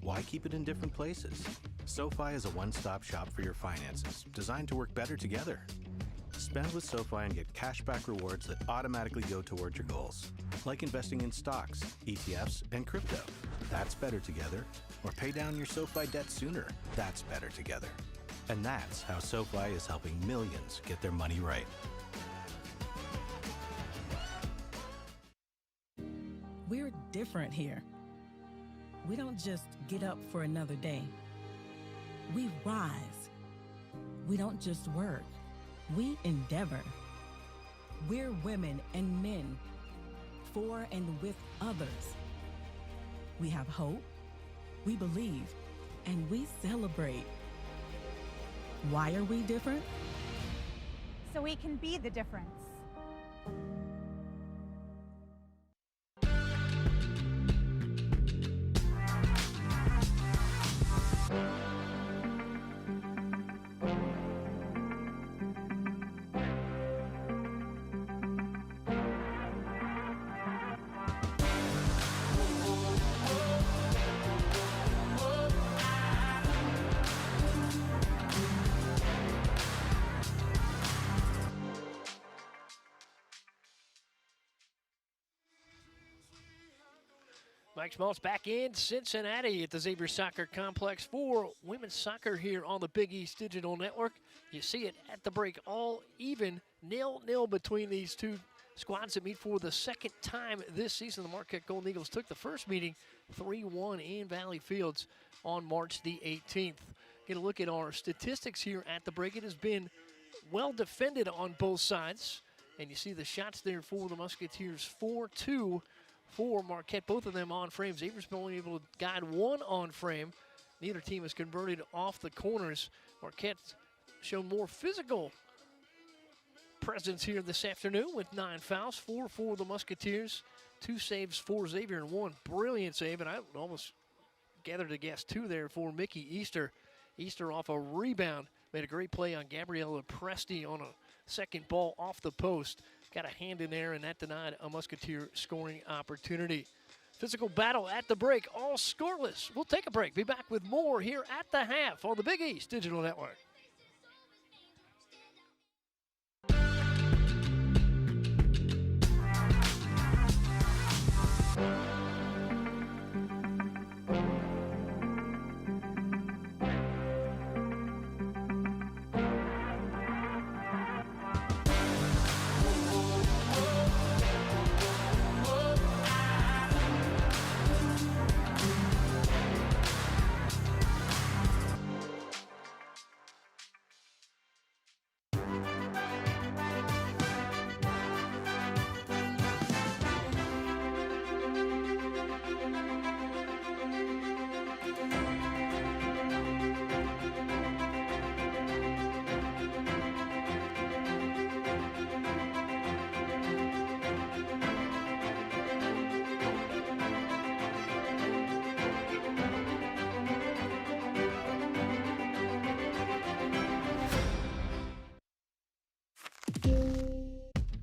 why keep it in different places? SoFi is a one-stop shop for your finances, designed to work better together. Spend with SoFi and get cashback rewards that automatically go toward your goals, like investing in stocks, ETFs, and crypto. That's better together. Or pay down your SoFi debt sooner. That's better together. And that's how SoFi is helping millions get their money right.
We're different here. We don't just get up for another day. We rise. We don't just work. We endeavor. We're women and men, for and with others. We have hope, we believe, and we celebrate. Why are we different?
So we can be the difference.
Mike Schmaltz back in Cincinnati at the Xavier Soccer Complex for women's soccer here on the Big East Digital Network. You see it at the break, all even, 0-0 between these two squads that meet for the second time this season. The Marquette Golden Eagles took the first meeting 3-1 in Valley Fields on March the 18th. Get a look at our statistics here at the break. It has been well defended on both sides. And you see the shots there for the Musketeers, 4-2 for Marquette, both of them on frame. Xavier's been only able to guide one on frame. Neither team has converted off the corners. Marquette's shown more physical presence here this afternoon with 9 fouls, 4 for the Musketeers, 2 saves for Xavier, and 1 brilliant save, and I would almost gather to guess 2 there for Mickey Easter. Easter off a rebound, made a great play on Gabriella Presti on a second ball off the post. Got a hand in there, and that denied a Musketeer scoring opportunity. Physical battle at the break, all scoreless. We'll take a break. Be back with more here at the half on the Big East Digital Network.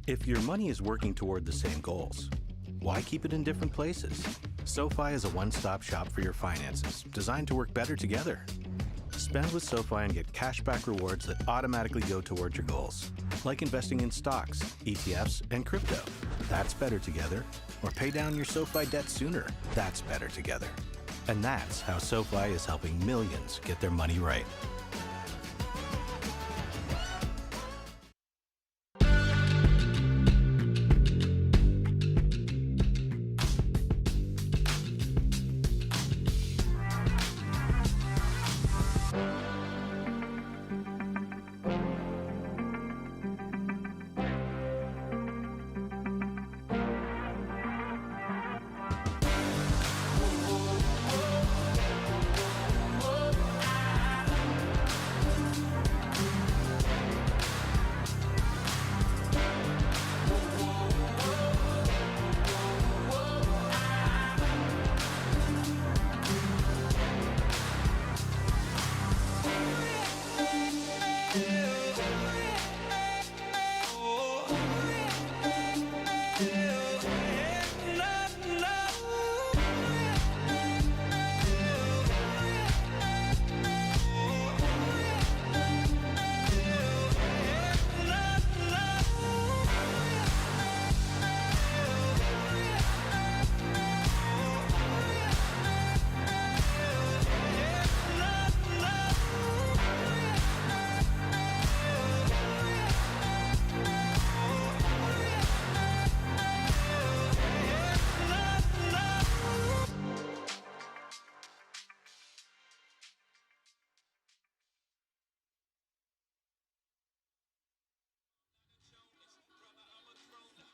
If your money is working toward the same goals, why keep it in different places? SoFi is a one-stop shop for your finances, designed to work better together. Spend with SoFi and get cashback rewards that automatically go toward your goals, like investing in stocks, ETFs, and crypto. That's better together. Or pay down your SoFi debt sooner. That's better together. And that's how SoFi is helping millions get their money right.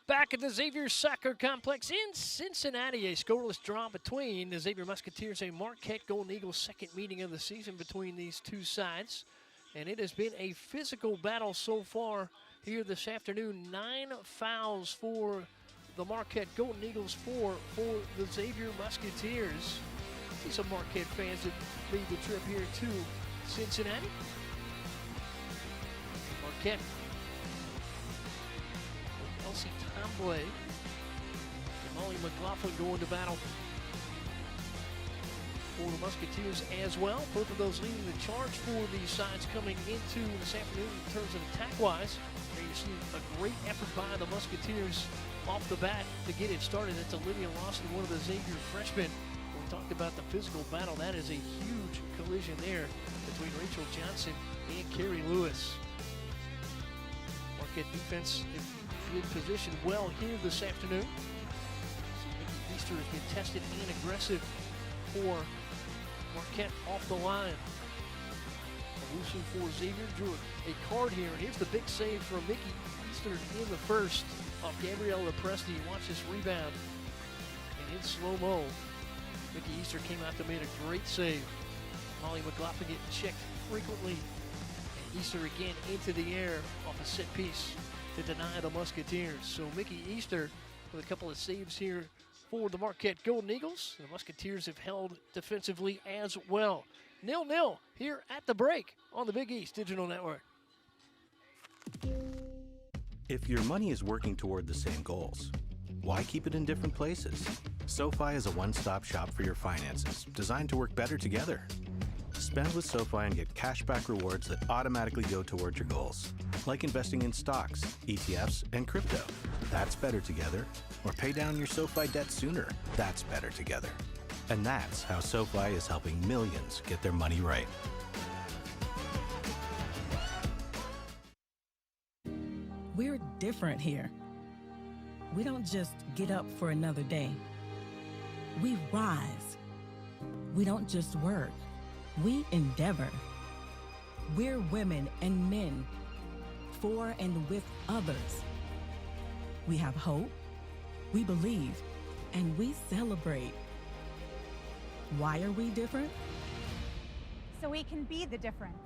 Back at the Xavier Soccer Complex in Cincinnati, a scoreless draw between the Xavier Musketeers and Marquette Golden Eagles, second meeting of the season between these two sides. And it has been a physical battle so far here this afternoon. 9 fouls for the Marquette Golden Eagles, 4 for the Xavier Musketeers. See some Marquette fans that made the trip here to Cincinnati. Marquette. Elsie Tomblay and Molly McLaughlin going to battle for the Musketeers as well. Both of those leading the charge for these sides coming into this afternoon in terms of attack-wise. There you see a great effort by the Musketeers off the bat to get it started. That's Olivia Lawson, one of the Xavier freshmen. When we talked about the physical battle, that is a huge collision there between Rachel Johnson and Carrie Lewis. Marquette defense in position well here this afternoon. Nikki Easter has been tested and aggressive for Marquette off the line. Elusive for Xavier, drew a card here, and here's the big save from Nikki Easter in the first off Gabriella Presti. Watch this rebound, and in slow-mo, Nikki Easter came out to make a great save. Molly McLaughlin getting checked frequently, and Easter again into the air off a set piece to deny the Musketeers. So Mickey Easter with a couple of saves here for the Marquette Golden Eagles. The Musketeers have held defensively as well. 0-0 here at the break on the Big East Digital Network.
If your money is working toward the same goals, why keep it in different places? SoFi is a one-stop shop for your finances, designed to work better together. Spend with SoFi and get cashback rewards that automatically go toward your goals, like investing in stocks, ETFs, and crypto. That's better together. Or pay down your SoFi debt sooner. That's better together. And that's how SoFi is helping millions get their money right.
We're different here. We don't just get up for another day. We rise. We don't just work. We endeavor. We're women and men, for and with others. We have hope, we believe, and we celebrate. Why are we different?
So we can be the difference.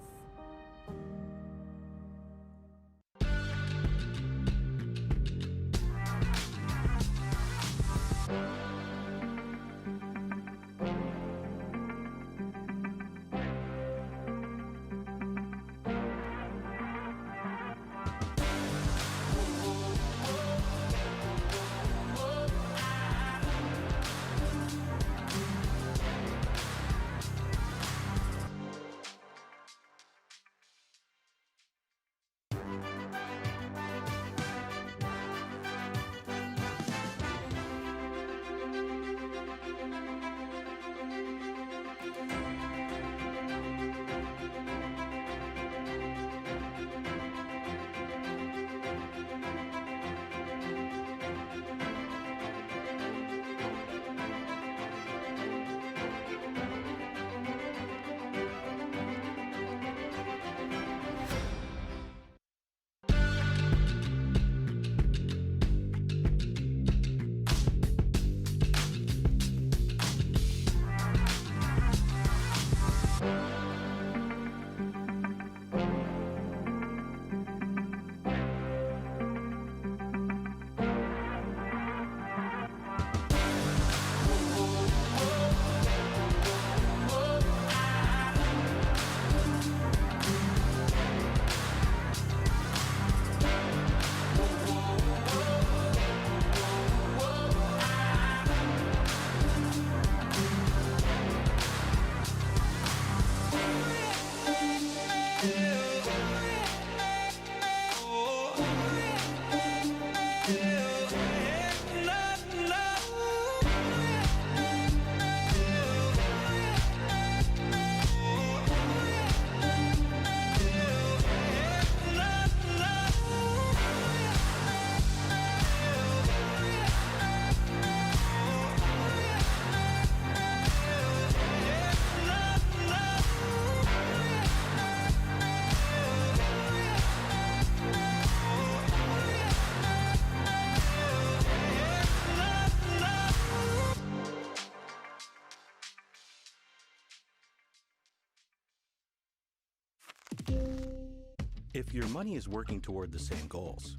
If your money is working toward the same goals,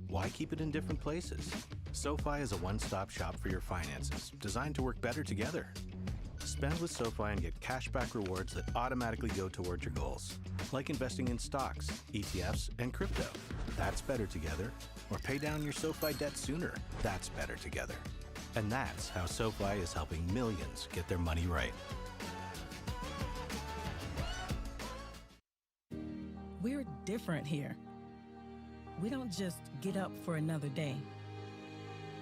why keep it in different places? SoFi is a one-stop shop for your finances, designed to work better together. Spend with SoFi and get cashback rewards that automatically go toward your goals, like investing in stocks, ETFs, and crypto. That's better together. Or pay down your SoFi debt sooner. That's better together. And that's how SoFi is helping millions get their money right.
We're different here. We don't just get up for another day.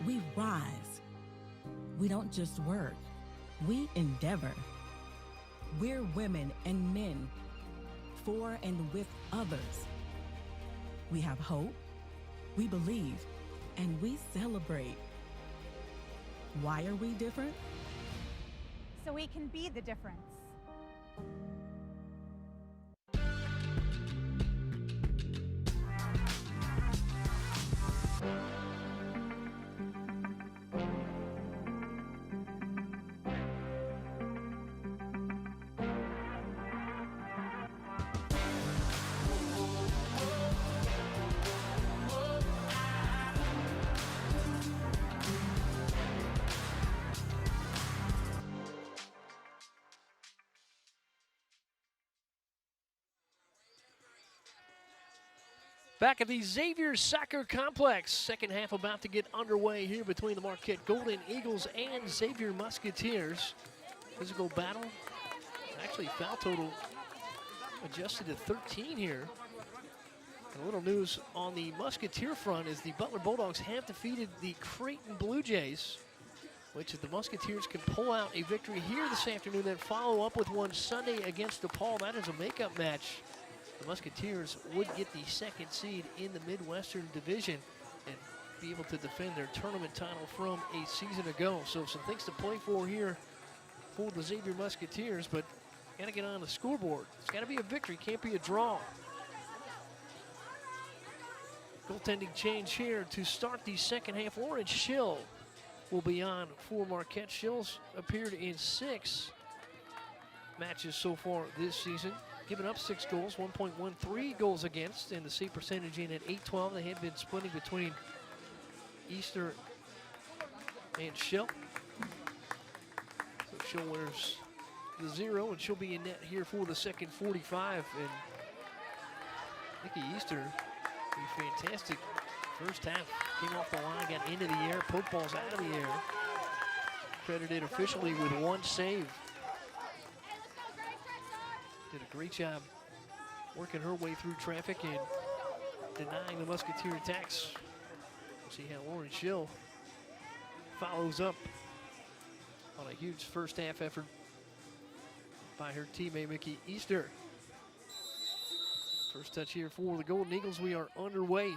We rise. We don't just work. We endeavor. We're women and men for and with others. We have hope, we believe, and we celebrate. Why are we different?
So we can be the difference.
Back at the Xavier Soccer Complex. Second half about to get underway here between the Marquette Golden Eagles and Xavier Musketeers. Physical battle. Actually, foul total adjusted to 13 here. And a little news on the Musketeer front is the Butler Bulldogs have defeated the Creighton Blue Jays, which if the Musketeers can pull out a victory here this afternoon, then follow up with one Sunday against DePaul. That is a makeup match. The Musketeers would get the second seed in the Midwestern Division and be able to defend their tournament title from a season ago. So some things to play for here for the Xavier Musketeers, but got to get on the scoreboard. It's got to be a victory, can't be a draw. Goaltending change here to start the second half. Orange Schill will be on for Marquette. Schill's appeared in 6 matches so far this season. Given up 6 goals, 1.13 goals against, and the save percentage in at .812. They had been splitting between Easter and Schill. So Schill wears the 0, and she'll be in net here for the second 45. And Nikki Easter, a fantastic first half. Came off the line, got into the air, poked balls out of the air. Credited officially with 1 save. Did a great job working her way through traffic and denying the Musketeer attacks. We'll see how Lauren Schill follows up on a huge first half effort by her teammate Mickey Easter. First touch here for the Golden Eagles. We are underway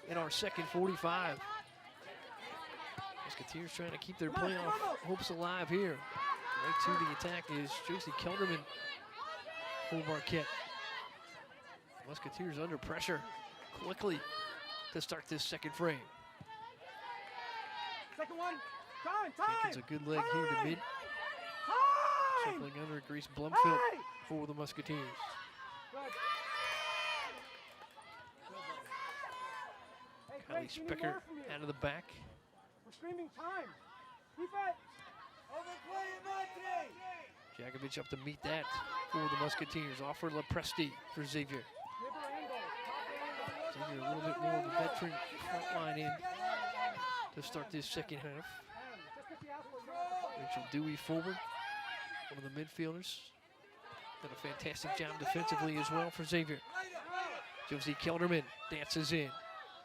in our second 45. Musketeers trying to keep their playoff hopes alive here. Right to the attack is Josie Kelderman for Marquette. Musketeers under pressure quickly to start this second frame.
Second one. Time.
Jenkins a good leg here to mid. Circling under Grace Blumfield for the Musketeers. Kylie Specker out of the back.
We're screaming time. Keep it.
Overplay it, Monty.
Jakovic up to meet that for the Musketeers. Offer Lepresti for Xavier. Xavier a little bit more of a veteran front line in to start this second half. Rachel Dewey forward, one of the midfielders. Did a fantastic job defensively as well for Xavier. Josie Kelderman dances in.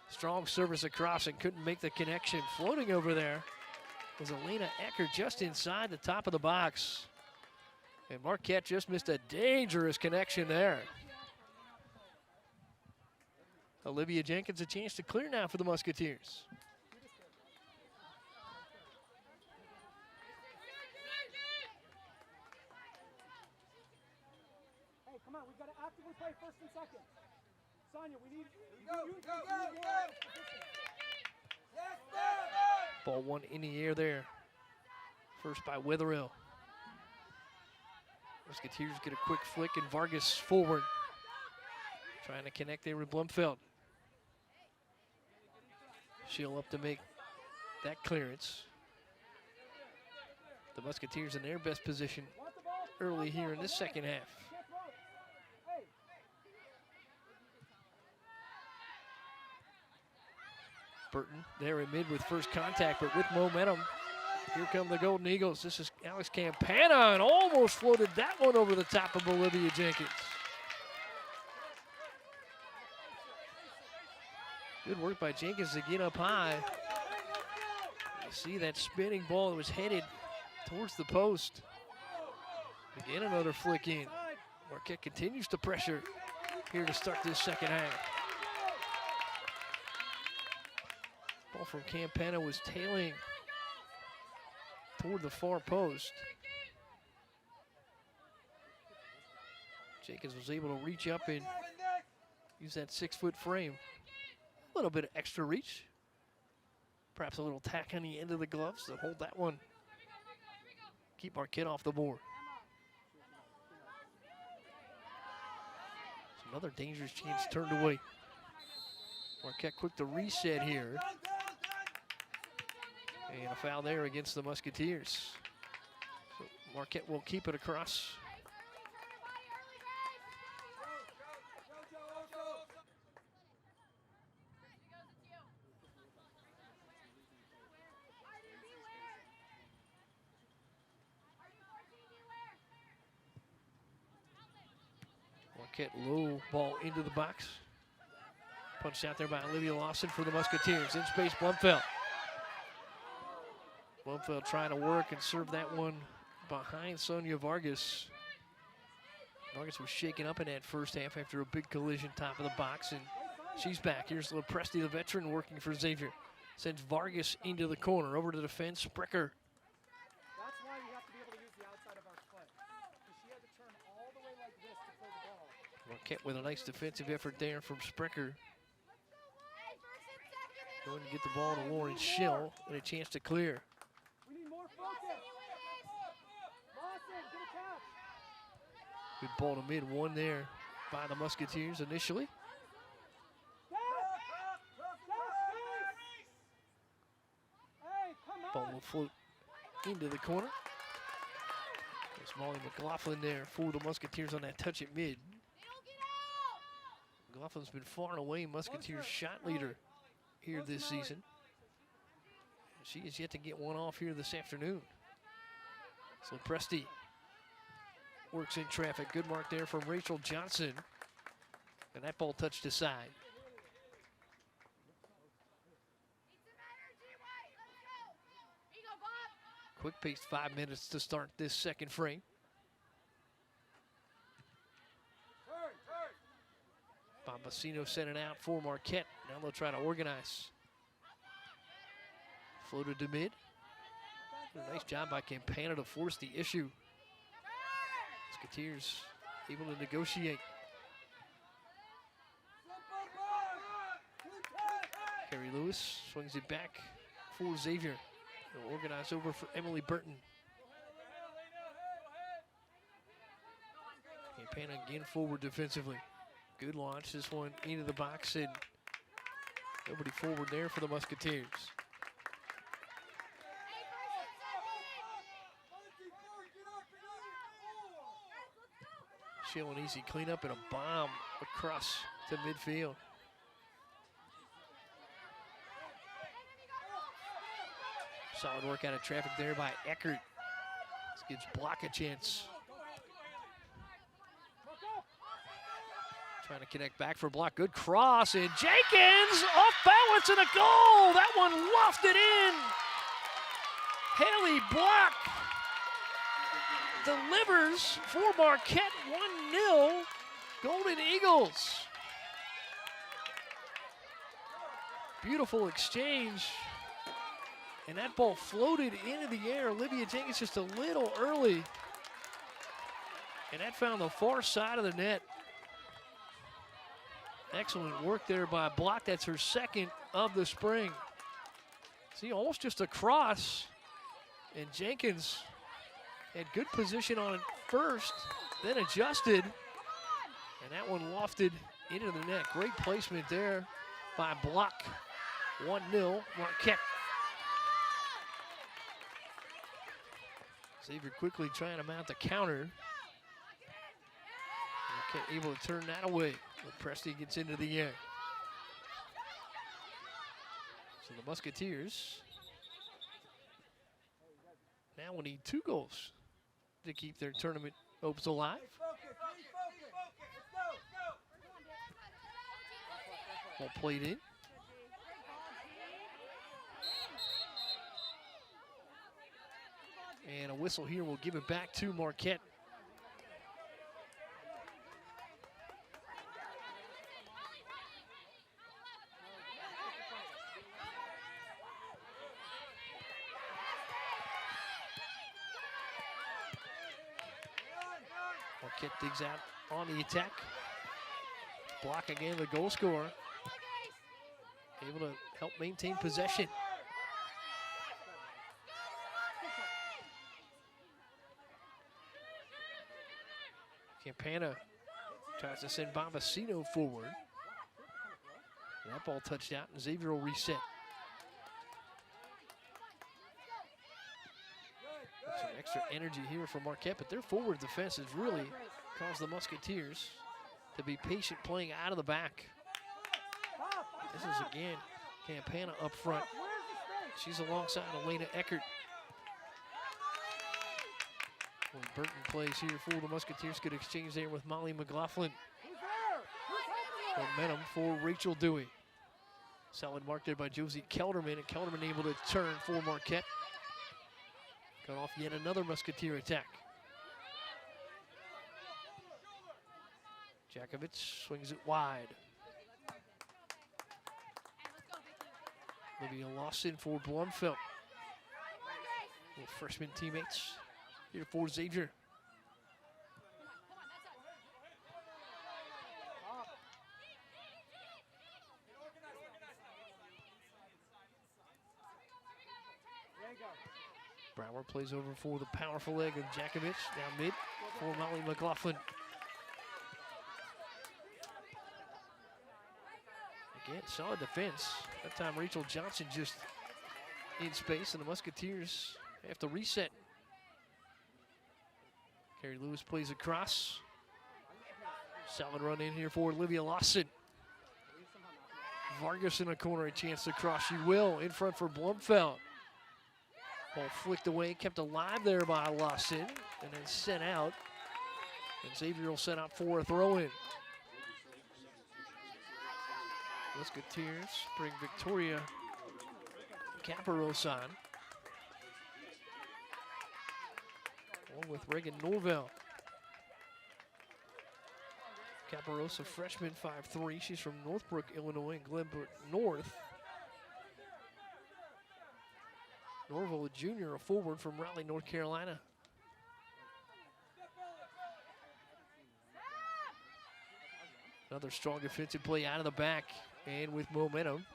Strong service across and couldn't make the connection. Floating over there was Elena Ecker just inside the top of the box. And Marquette just missed a dangerous connection there. Olivia Jenkins a chance to clear now for the Musketeers.
Hey, come on, we've got to actively play first and second. Sonia, we need
Ball one in the air there. First by Witherill. Musketeers get a quick flick and Vargas forward. Trying to connect there with Blumfeld. She'll up to make that clearance. The Musketeers in their best position early here in this second half. Burton there in mid with first contact, but with momentum. Here come the Golden Eagles. This is Alex Campana, and almost floated that one over the top of Olivia Jenkins. Good work by Jenkins to get up high. You see that spinning ball that was headed towards the post. Again, another flick in. Marquette continues to pressure here to start this second half. Ball from Campana was tailing toward the far post. Jenkins was able to reach up and use that 6-foot frame. A little bit of extra reach. Perhaps a little tack on the end of the gloves to hold that one. Keep Marquette off the board. It's another dangerous chance turned away. Marquette quick to reset here. And a foul there against the Musketeers. So Marquette will keep it across. Marquette low ball into the box. Punched out there by Olivia Lawson for the Musketeers. In space, Blumfeld. Blumfeld trying to work and serve that one behind Sonia Vargas. Vargas was shaken up in that first half after a big collision top of the box, and she's back. Here's Lepresti, the veteran, working for Xavier. Sends Vargas into the corner, over to defense, Sprecher.
That's why we have to be able to use the outside of our foot. Because she had to turn all the way like this to play the ball.
Marquette with a nice defensive effort there from Sprecher. Going to get the ball to Lauren Schill and a chance to clear.
We need more focus. Lawson, get a catch.
Good ball to mid, one there by the Musketeers initially.
Hey, come on.
Ball will float into the corner. There's Molly McLaughlin there for the Musketeers on that touch at mid. McLaughlin's been far and away Musketeers shot leader here this season. She is yet to get one off here this afternoon. So Presti works in traffic. Good mark there from Rachel Johnson. And that ball touched aside. Quick pace, 5 minutes to start this second frame. Bombasino sent it out for Marquette. Now they'll try to organize. Floated to mid. A nice job by Campana to force the issue. Musketeers able to negotiate. Carrie Lewis swings it back for Xavier. They'll organize over for Emily Burton. Campana again forward defensively. Good launch, this one into the box, and nobody forward there for the Musketeers. She'll an easy cleanup and a bomb across to midfield. Solid work out of traffic there by Eckert. This gives Block a chance. Trying to connect back for Block. Good cross, and Jenkins off balance and a goal. That one lofted in. Haley Block delivers for Marquette. 1-0 Golden Eagles. Beautiful exchange. And that ball floated into the air. Olivia Jenkins just a little early. And that found the far side of the net. Excellent work there by Block. That's her second of the spring. See, almost just a cross. And Jenkins had good position on it first, then adjusted. And that one lofted into the net. Great placement there by Block. 1-0 Marquette. Xavier quickly trying to mount the counter. Marquette able to turn that away. But Presti gets into the air. So the Musketeers now will need 2 goals to keep their tournament hopes alive. Ball played in. And a whistle here will give it back to Marquette. Marquette digs out on the attack. Block again, the goal scorer. Able to help maintain possession. Campana tries to send Bombacino forward. That ball touched out, and Xavier will reset. Some extra energy here for Marquette, but their forward defense has really caused the Musketeers to be patient playing out of the back. This is again Campana up front. She's alongside Elena Eckert. When Burton plays here for the Musketeers, good exchange there with Molly McLaughlin. Momentum for Rachel Dewey. Solid mark there by Josie Kelderman, and Kelderman able to turn for Marquette. Cut off yet another Musketeer attack. Jakovic swings it wide. Olivia Lawson for Blumfelt. Little freshman teammates here for Xavier. Brower plays over for the powerful leg of Jakovic. Down mid for Molly McLaughlin. Again, solid defense. That time Rachel Johnson just in space, and the Musketeers have to reset. Carrie Lewis plays across. Solid run in here for Olivia Lawson. Vargas in a corner, a chance to cross. She will, in front for Blumfeld. Ball flicked away, kept alive there by Lawson, and then sent out. And Xavier will set out for a throw-in. Musketeers bring Victoria Caparros on, along with Reagan Norvell. Caparros, a freshman, 5'3". She's from Northbrook, Illinois, and Glenbrook North. Norvell, a junior, a forward from Raleigh, North Carolina. Another strong defensive play out of the back and with momentum.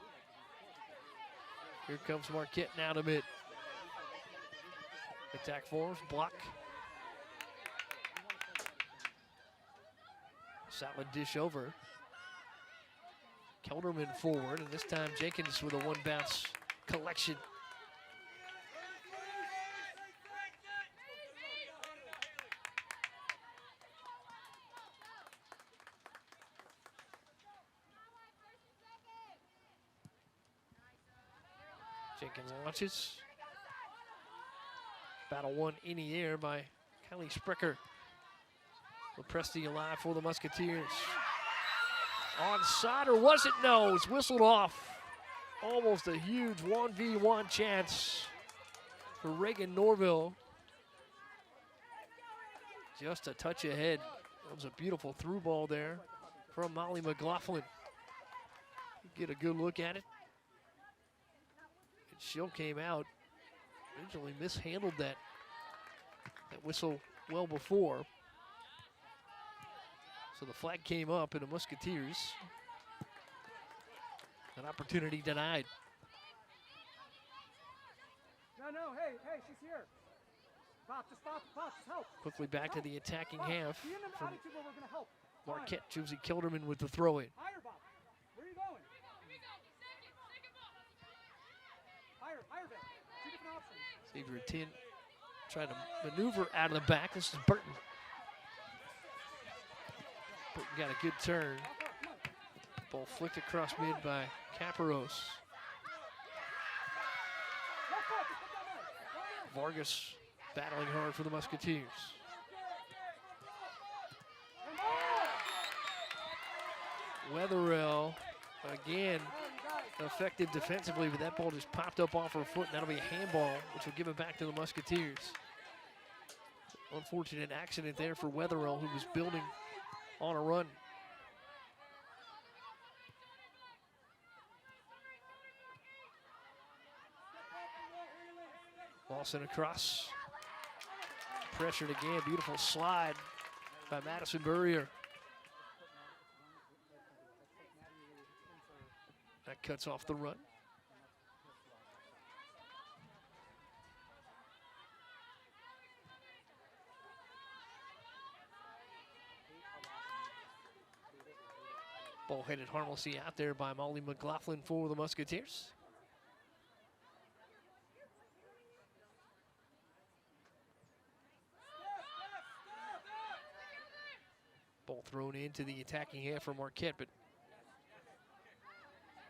Here comes Marquette now to mid. Attack forms, block. Solid dish over. Kelderman forward, and this time Jenkins with a one bounce collection. Jenkins launches. Battle won in the air by Kylie Sprecher. Presti alive for the Musketeers. Onside, or was it? No, it's whistled off. Almost a huge 1v1 chance for Reagan Norville. Just a touch ahead. That was a beautiful through ball there from Molly McLaughlin. Get a good look at it. And Schill came out. Originally mishandled that whistle well before. So the flag came up, and the Musketeers, an opportunity denied.
No, hey, she's here. Pop, just help.
Quickly back to the attacking half.
Be in the
From
attitude where we're gonna help.
Marquette, Josie Kelderman with the throw-in.
Higher, Bob. Where are you going? Higher, Vic. Two different options.
Xavier 10 trying to maneuver out of the back. This is Burton. Burton got a good turn. Ball flicked across mid by Caparos. Vargas battling hard for the Musketeers. Wetherell again effective defensively, but that ball just popped up off her foot, and that'll be a handball, which will give it back to the Musketeers. Unfortunate accident there for Wetherell, who was building on a run. Lawson across. Pressured again. Beautiful slide by Madison Burrier. That cuts off the run. Ball headed harmlessly out there by Molly McLaughlin for the Musketeers. Ball thrown into the attacking half for Marquette, but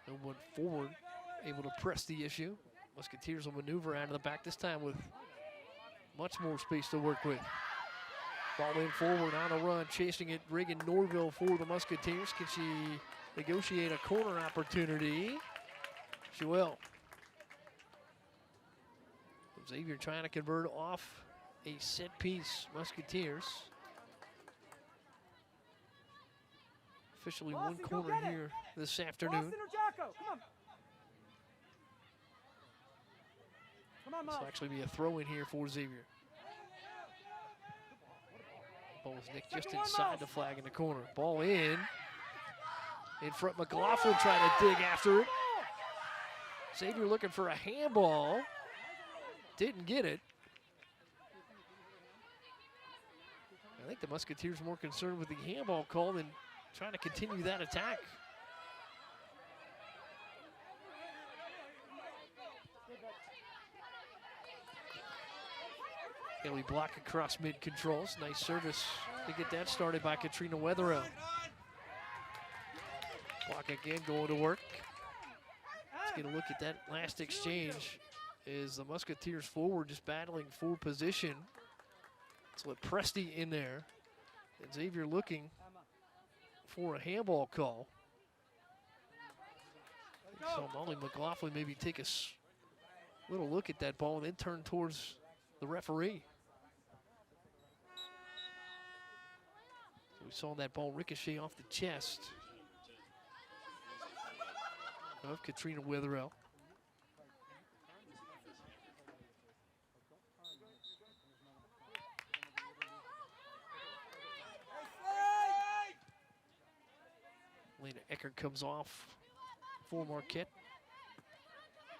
no one forward able to press the issue. Musketeers will maneuver out of the back this time with much more space to work with. Ball in forward on a run, chasing it. Reagan Norville for the Musketeers. Can she negotiate a corner opportunity? She will. Xavier trying to convert off a set piece. Musketeers. Officially one corner here this afternoon. This will actually be a throw in here for Xavier. Ball is nicked just inside the flag in the corner. Ball in front. McLaughlin trying to dig after it. Xavier looking for a handball. Didn't get it. I think the Musketeers are more concerned with the handball call than trying to continue that attack. Haley block across mid controls. Nice service to get that started by Katrina Wetherell. Block again going to work. Let's get a look at that last exchange. Is the Musketeers forward just battling for position. Let's let Presti in there. And Xavier looking for a handball call. So Molly McLaughlin maybe take a little look at that ball and then turn towards the referee. So we saw that ball ricochet off the chest of Katrina Wetherell. Lena Eckert comes off for Marquette.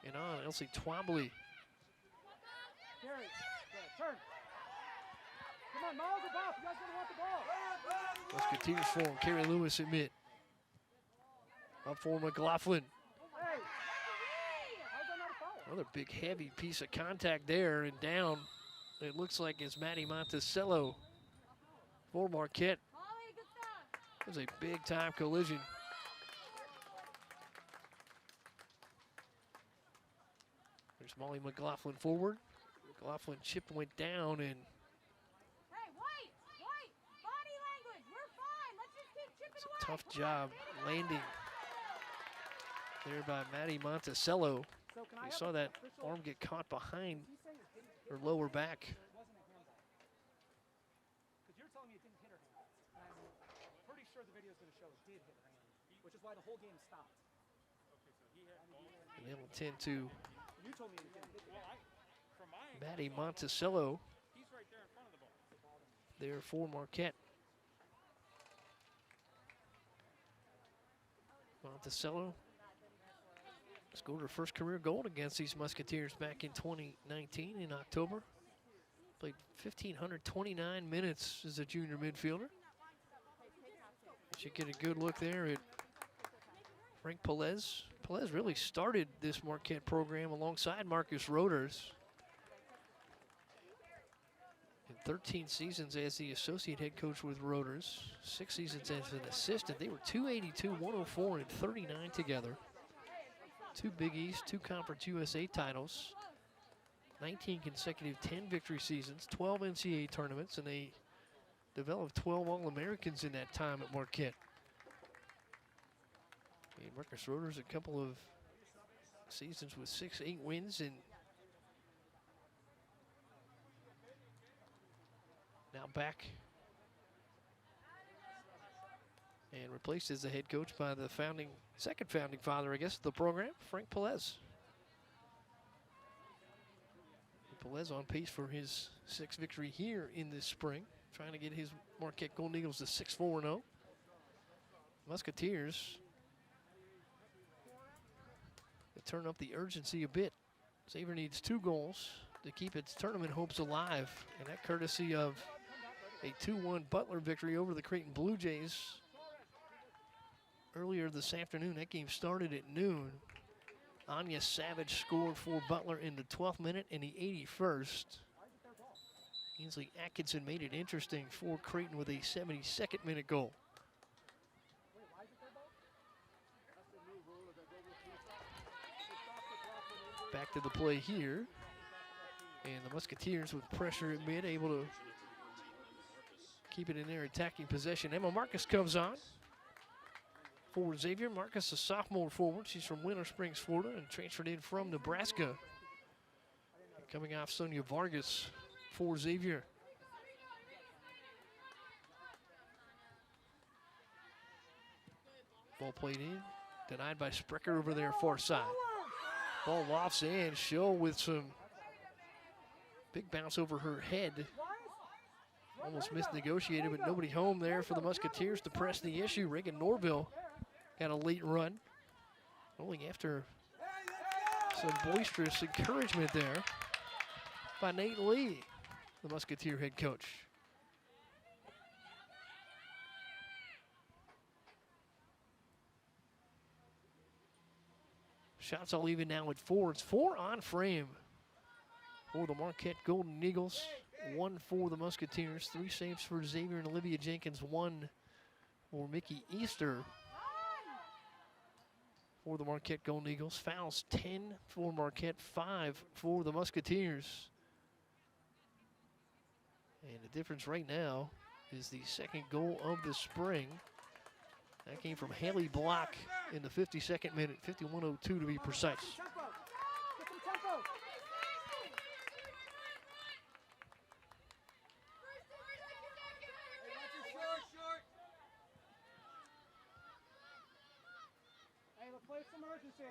And on Elsie Twombly.
Turn. Come on, Miles or Bob, you guys gonna want the ball.
Musketeers form, Carrie Lewis at mid. Up for McLaughlin.
Hey. How's that not a foul?
Another big heavy piece of contact there, and down. It looks like it's Maddie Monticello for Marquette. It was a big time collision. There's Molly McLaughlin forward. McLaughlin chip went down, and
Hey, White, body language, we're fine. Let's just keep chipping
it's
away.
a tough job landing there by Maddie Monticello.
So can I
We
have
saw
an
that
official-
arm get caught behind
Did he say it didn't
her
hit
lower back.
It wasn't a hands on. Because you're telling me it didn't hit her hand. And I'm pretty sure the video's going to show it did hit her hand, which is why the whole game stopped.
And they'll tend to
You told me it didn't hit her hand.
Maddie Monticello
He's right there in front of the ball.
there for Marquette. Monticello scored her first career goal against these Musketeers back in 2019 in October. Played 1,529 minutes as a junior midfielder. You get a good look there at Frank Pelez. Pelez really started this Marquette program alongside Marcus Roders. In 13 seasons as the associate head coach with Roders, 6 seasons as an assistant. They were 282, 104, and 39 together. 2 Big East, 2 Conference USA titles, 19 consecutive 10-victory seasons, 12 NCAA tournaments, and they developed 12 All-Americans in that time at Marquette. And Marcus Roders, a couple of seasons with 6-8 wins, and now back and replaced as the head coach by the second founding father, I guess, of the program, Frank Pelez. Pelez on pace for his 6th victory here in this spring, trying to get his Marquette Golden Eagles to 6-4-0. Musketeers to turn up the urgency a bit. Xavier needs 2 goals to keep its tournament hopes alive, and that courtesy of a 2-1 Butler victory over the Creighton Blue Jays earlier this afternoon. That game started at noon. Anya Savage scored for Butler in the 12th minute and the 81st. Ainsley Atkinson made it interesting for Creighton with a 72nd minute goal. Back to the play here. And the Musketeers with pressure at mid, able to keep it in their attacking possession. Emma Marcus comes on for Xavier. Marcus, a sophomore forward. She's from Winter Springs, Florida, and transferred in from Nebraska. And coming off Sonia Vargas for Xavier. Ball played in, denied by Sprecher over there far side. Ball lofts in, Show with some big bounce over her head. Almost misnegotiated, but nobody home there for the Musketeers to press the issue. Reagan Norville got a late run. Only after some boisterous encouragement there by Nate Lee, the Musketeer head coach. Shots all even now at 4. It's 4 on frame for the Marquette Golden Eagles. 1 for the Musketeers. 3 saves for Xavier and Olivia Jenkins. 1 for Mickey Easter for the Marquette Golden Eagles. Fouls 10 for Marquette, 5 for the Musketeers. And the difference right now is the second goal of the spring. That came from Haley Block in the 52nd minute, 51:02 to be precise.
Hey, let's play some emergency.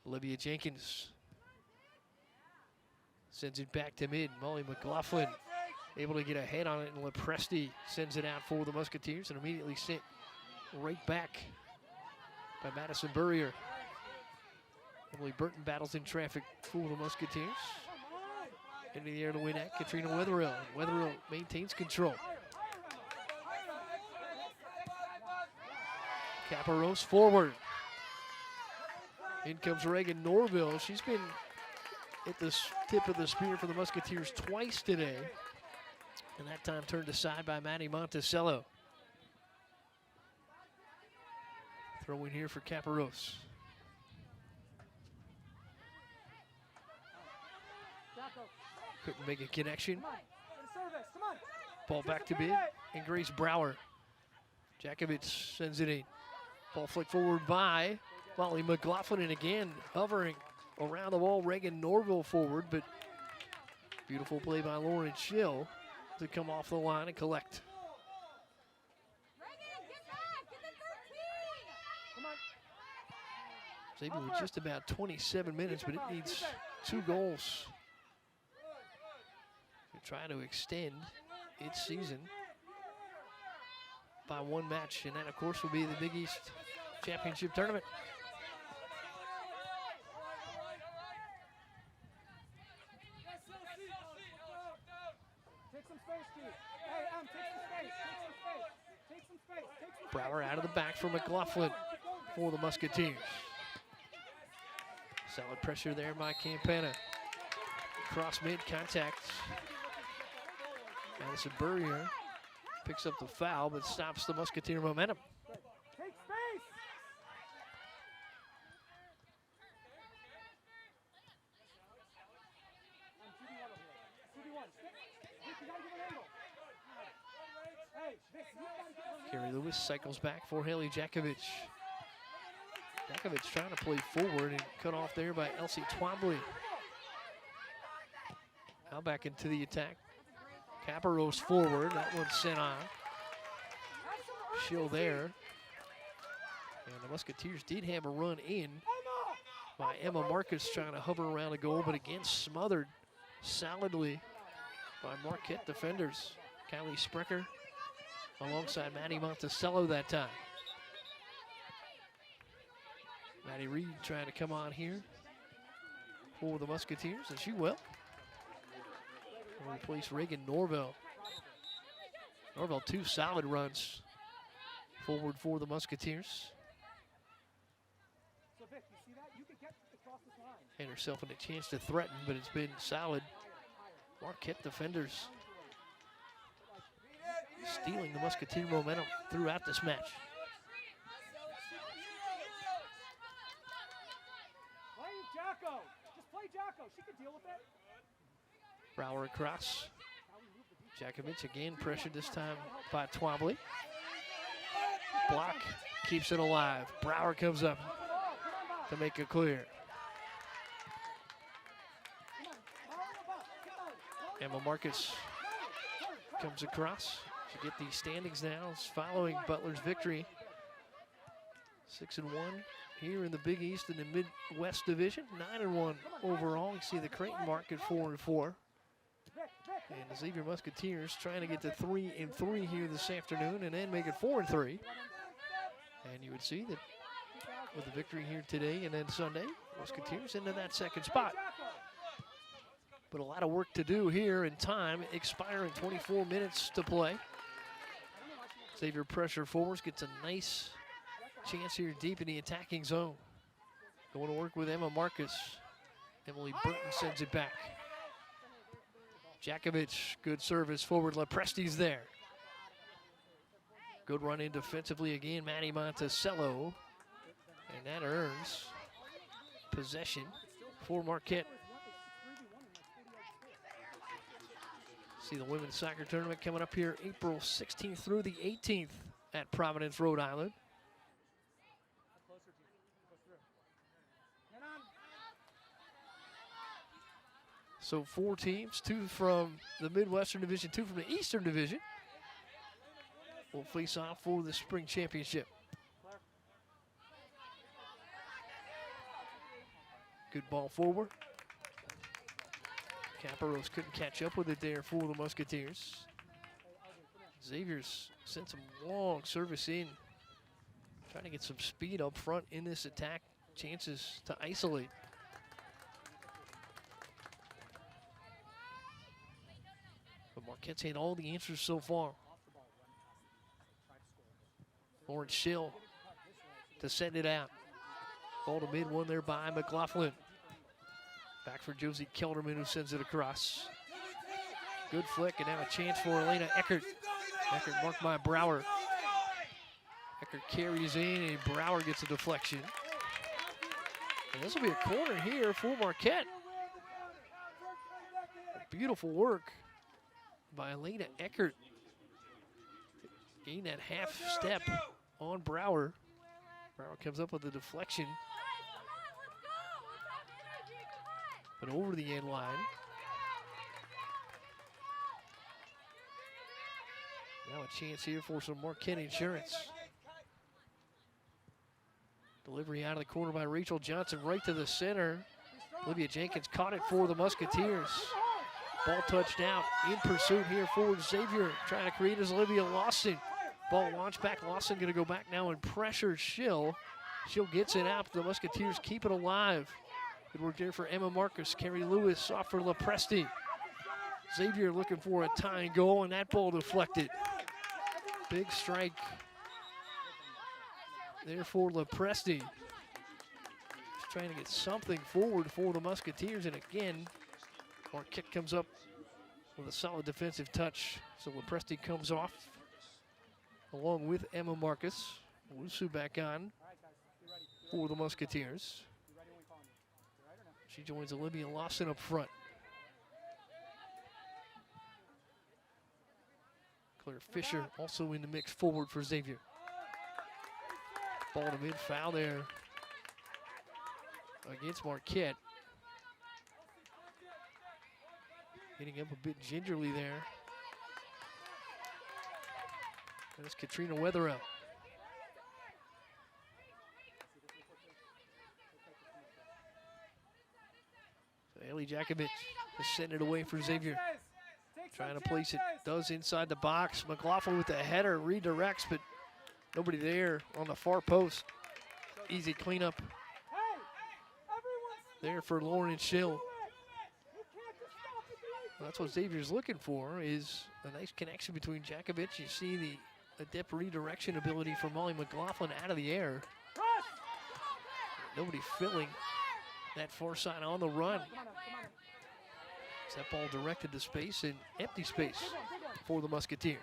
Olivia Jenkins sends it back to mid. Molly McLaughlin able to get a head on it, and Lepresti sends it out for the Musketeers and immediately sent right back by Madison Burrier. Emily Burton battles in traffic for the Musketeers. Into the air to win at Katrina Wetherill. Wetherill maintains control. Caparros forward. In comes Reagan Norville. She's been at the tip of the spear for the Musketeers twice today. And that time turned aside by Maddie Monticello. Throw in here for Caparros. Couldn't make a connection. Ball back to mid, and Grace Brower. Jakovich sends it in. Ball flicked forward by Molly McLaughlin, and again hovering around the ball. Reagan Norville forward, but beautiful play by Lauren Schill to come off the line and collect. Xavier with just about 27 minutes, but it needs 2 goals to try to extend its season by 1 match, and that, of course, will be the Big East Championship Tournament.
some space, G. Hey, take some space. Take some space. Take some space. Take some space.
Brower out of the back for McLaughlin for the Musketeers. Solid pressure there by Campana. Cross mid contact. Madison Burrier picks up the foul, but stops the Musketeer momentum.
Take space.
Carrie Lewis cycles back for Haley Jakovic. Jakovic trying to play forward and cut off there by Elsie Twombly. Now back into the attack. Caparros forward, that one's sent on. Shill there. And the Musketeers did have a run in by Emma Marcus trying to hover around the goal, but again smothered solidly by Marquette defenders. Kylie Sprecher alongside Maddie Monticello that time. Maddie Reed trying to come on here for the Musketeers, and she will. Will replace Reagan Norville. Norville, 2 solid runs forward for the Musketeers.
So Vic, you see that? You could get across this line.
Had herself in a chance to threaten, but it's been solid. Marquette defenders stealing the Musketeer momentum throughout this match.
Play Jocko. Just play Jocko. She could deal with it.
Brower across. Jakovic again pressured this time by Twombly. Block keeps it alive. Brower comes up to make it clear. Emma Marcus comes across to get the standings now following Butler's victory. 6-1 here in the Big East in the Midwest Division. 9-1 overall. You see the Creighton mark at 4-4. And the Xavier Musketeers trying to get to 3-3 here this afternoon and then make it 4-3. And you would see that with the victory here today and then Sunday, Musketeers into that second spot. But a lot of work to do here in time, expiring 24 minutes to play. Xavier pressure forwards, gets a nice chance here deep in the attacking zone. Going to work with Emma Marcus. Emily Burton sends it back. Jakovic, good service forward. Lepresti's there. Good run in defensively again, Maddie Monticello. And that earns possession for Marquette. See the women's soccer tournament coming up here April 16th through the 18th at Providence, Rhode Island. So 4 teams, 2 from the Midwestern Division, 2 from the Eastern Division, will face off for the spring championship. Good ball forward. Caparros couldn't catch up with it there for the Musketeers. Xavier's sent some long service in, trying to get some speed up front in this attack. Chances to isolate. But Marquette's had all the answers so far. Lauren Schill to send it out. Ball to mid, one there by McLaughlin. Back for Josie Kelderman, who sends it across. Good flick, and now a chance for Elena Eckert. Eckert marked by Brower. Eckert carries in, and Brower gets a deflection. And this will be a corner here for Marquette. Beautiful work by Elena Eckert. Gain that half step on Brower. Brower comes up with a deflection. But over the end line. Now a chance here for some Marquette insurance. Delivery out of the corner by Rachel Johnson right to the center. Olivia Jenkins caught it for the Musketeers. Ball touched out in pursuit here for Xavier. Trying to create is Olivia Lawson. Ball launched back. Lawson going to go back now and pressure Schill. Schill gets it out. The Musketeers keep it alive. Good work there for Emma Marcus. Carrie Lewis off for Lepresti. Xavier looking for a tying goal, and that ball deflected. Big strike there for Lepresti. Just trying to get something forward for the Musketeers, and again, Marquette comes up with a solid defensive touch. So Lepresti comes off along with Emma Marcus. Wusu back on for the Musketeers. She joins Olivia Lawson up front. Claire Fisher also in the mix forward for Xavier. Ball to mid, foul there against Marquette. Hitting up a bit gingerly there. That's Katrina Weatherup. So Ellie Jakovic is sending it away for Xavier. Trying to place it, does inside the box. McLaughlin with the header, redirects, but nobody there on the far post. Easy cleanup there for Lauren Schill. That's what Xavier's looking for, is a nice connection between Jakovic. You see the adept redirection ability for Molly McLaughlin out of the air. Nobody filling that far side on the run. That ball directed to space and empty space for the Musketeers.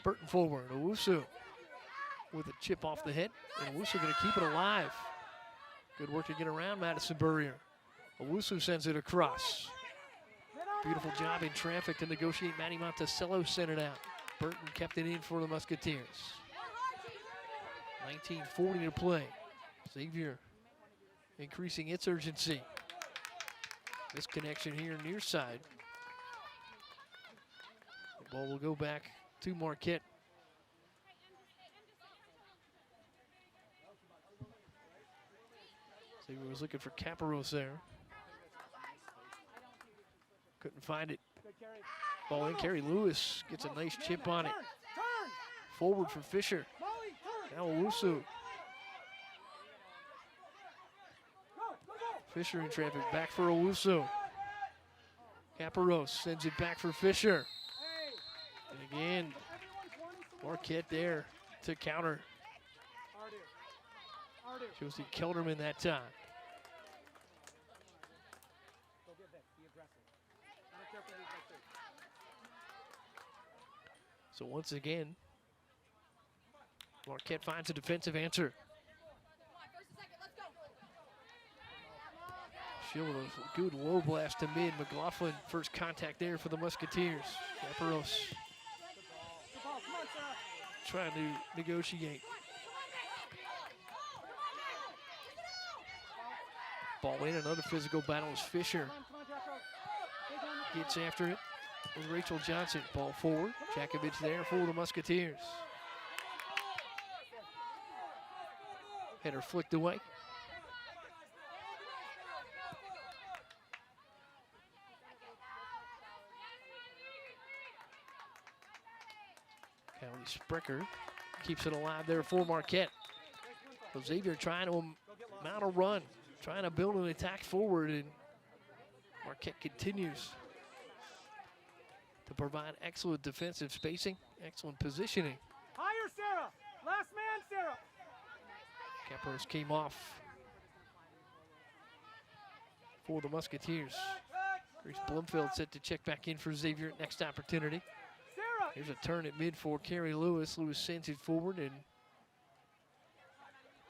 Burton forward, Owusu with a chip off the head, and Owusu going to keep it alive. Good work to get around Madison Burrier. Owusu sends it across. Beautiful job in traffic to negotiate. Maddie Monticello sent it out. Burton kept it in for the Musketeers. 19:40 to play. Xavier increasing its urgency. This connection here near side. The ball will go back to Marquette. Xavier was looking for Caparros there. Couldn't find it. Ball in, Carrie Lewis gets a nice chip on it. Forward for Fisher. Now Owusu. Fisher in traffic, back for Owusu. Caparros sends it back for Fisher. And again, Marquette there to counter. Josie Kelderman that time. So once again, Marquette finds a defensive answer. Shield with a good low blast to mid. McLaughlin, first contact there for the Musketeers. Caparros trying to negotiate. Ball in, another physical battle as Fisher gets after it with Rachel Johnson. Ball forward, Jakovic there for the Musketeers. Header flicked away. Callie Sprecher keeps it alive there for Marquette. So Xavier trying to mount a run, trying to build an attack forward, and Marquette continues to provide excellent defensive spacing, excellent positioning.
Higher, Sarah. Last man, Sarah.
Caparros came off for the Musketeers. Grace Blumfield set to check back in for Xavier at next opportunity. Here's a turn at mid for Carrie Lewis. Lewis sends it forward, and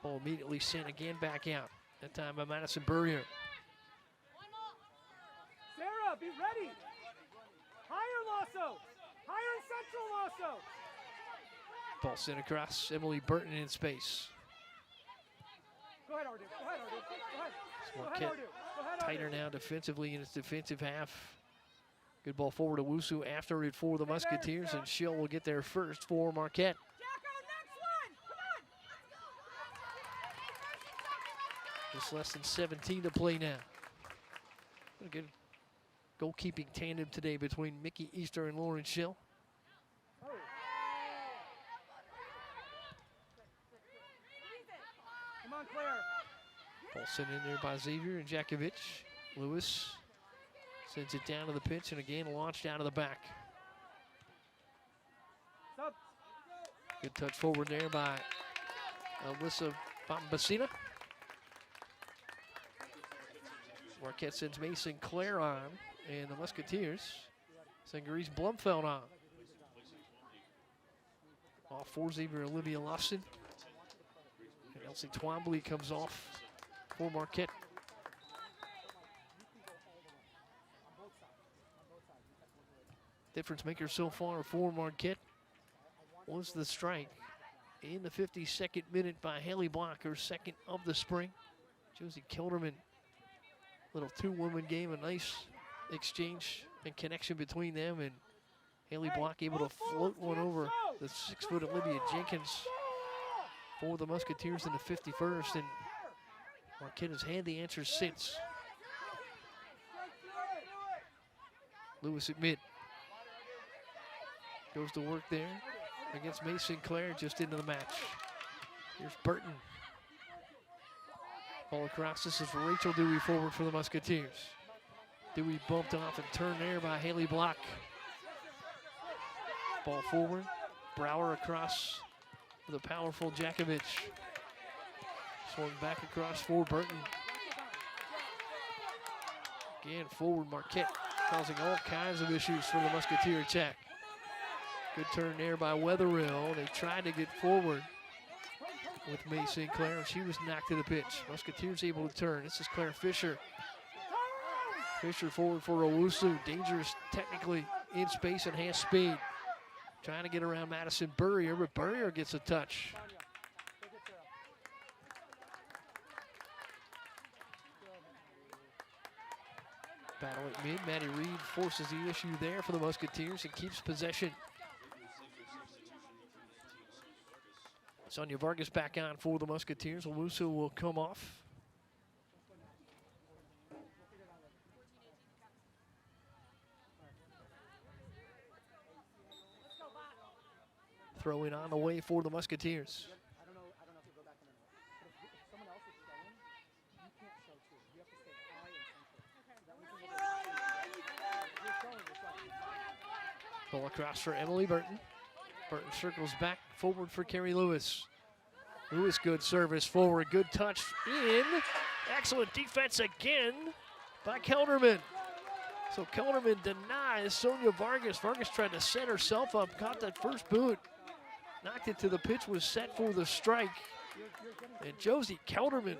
ball immediately sent again back out. That time by Madison Burrier.
Sarah, be ready. Higher, Lasso. Higher and central, Lasso.
Ball sent across. Emily Burton in space.
Go ahead, Ardu. Go ahead, Ardu. Go ahead.
Marquette tighter now defensively in its defensive half. Good ball forward to Wusu after it for the Musketeers, and Schill will get there first for Marquette. Just less than 17 to play now. A good goalkeeping tandem today between Mickey Easter and Lauren Schill.
Come on, Claire.
Ball sent in there by Xavier and Jakovic. Lewis Sends it down to the pitch and again launched out of the back.
Stop.
Good touch forward there by Alyssa Bombacina. Marquette sends Mason Clare on, and the Musketeers send Grace Blumfeld on. Off for Xavier Olivia Lawson. And Elsie Twombly comes off for Marquette. Difference maker so far for Marquette was the strike in the 52nd minute by Haley Block, her second of the spring. Josie Kelderman, little two-woman game, a nice exchange and connection between them, and Haley Block able to float one over the 6-foot Olivia Jenkins for the Musketeers in the 51st, and Marquette has had the answer since. Lewis at mid. Goes to work there against Mason Clare, just into the match. Here's Burton. Ball across, this is Rachel Dewey forward for the Musketeers. Dewey bumped off and turned there by Haley Block. Ball forward, Brower across for the powerful Jakovic. Swung back across for Burton. Again, forward Marquette, causing all kinds of issues for the Musketeer attack. Good turn there by Wetherill. They tried to get forward with May St. Clair, and she was knocked to the pitch. Musketeers able to turn. This is Claire Fisher. Fisher forward for Owusu. Dangerous technically in space and has speed. Trying to get around Madison Burrier, but Burrier gets a touch. Battle at mid. Maddie Reed forces the issue there for the Musketeers and keeps possession. Sonia Vargas back on for the Musketeers. Owusu will come off. Throw in on the way for the Musketeers.
I don't know if you go back in anymore. But if someone else is showing, you can't show too. You have to stay high and central. You're showing yourself.
Ball across for Emily Burton. Burton circles back forward for Carrie Lewis. Lewis, good service forward, good touch in. Excellent defense again by Kelderman. So Kelderman denies Sonia Vargas. Vargas tried to set herself up, caught that first boot. Knocked it to the pitch, was set for the strike. And Josie Kelderman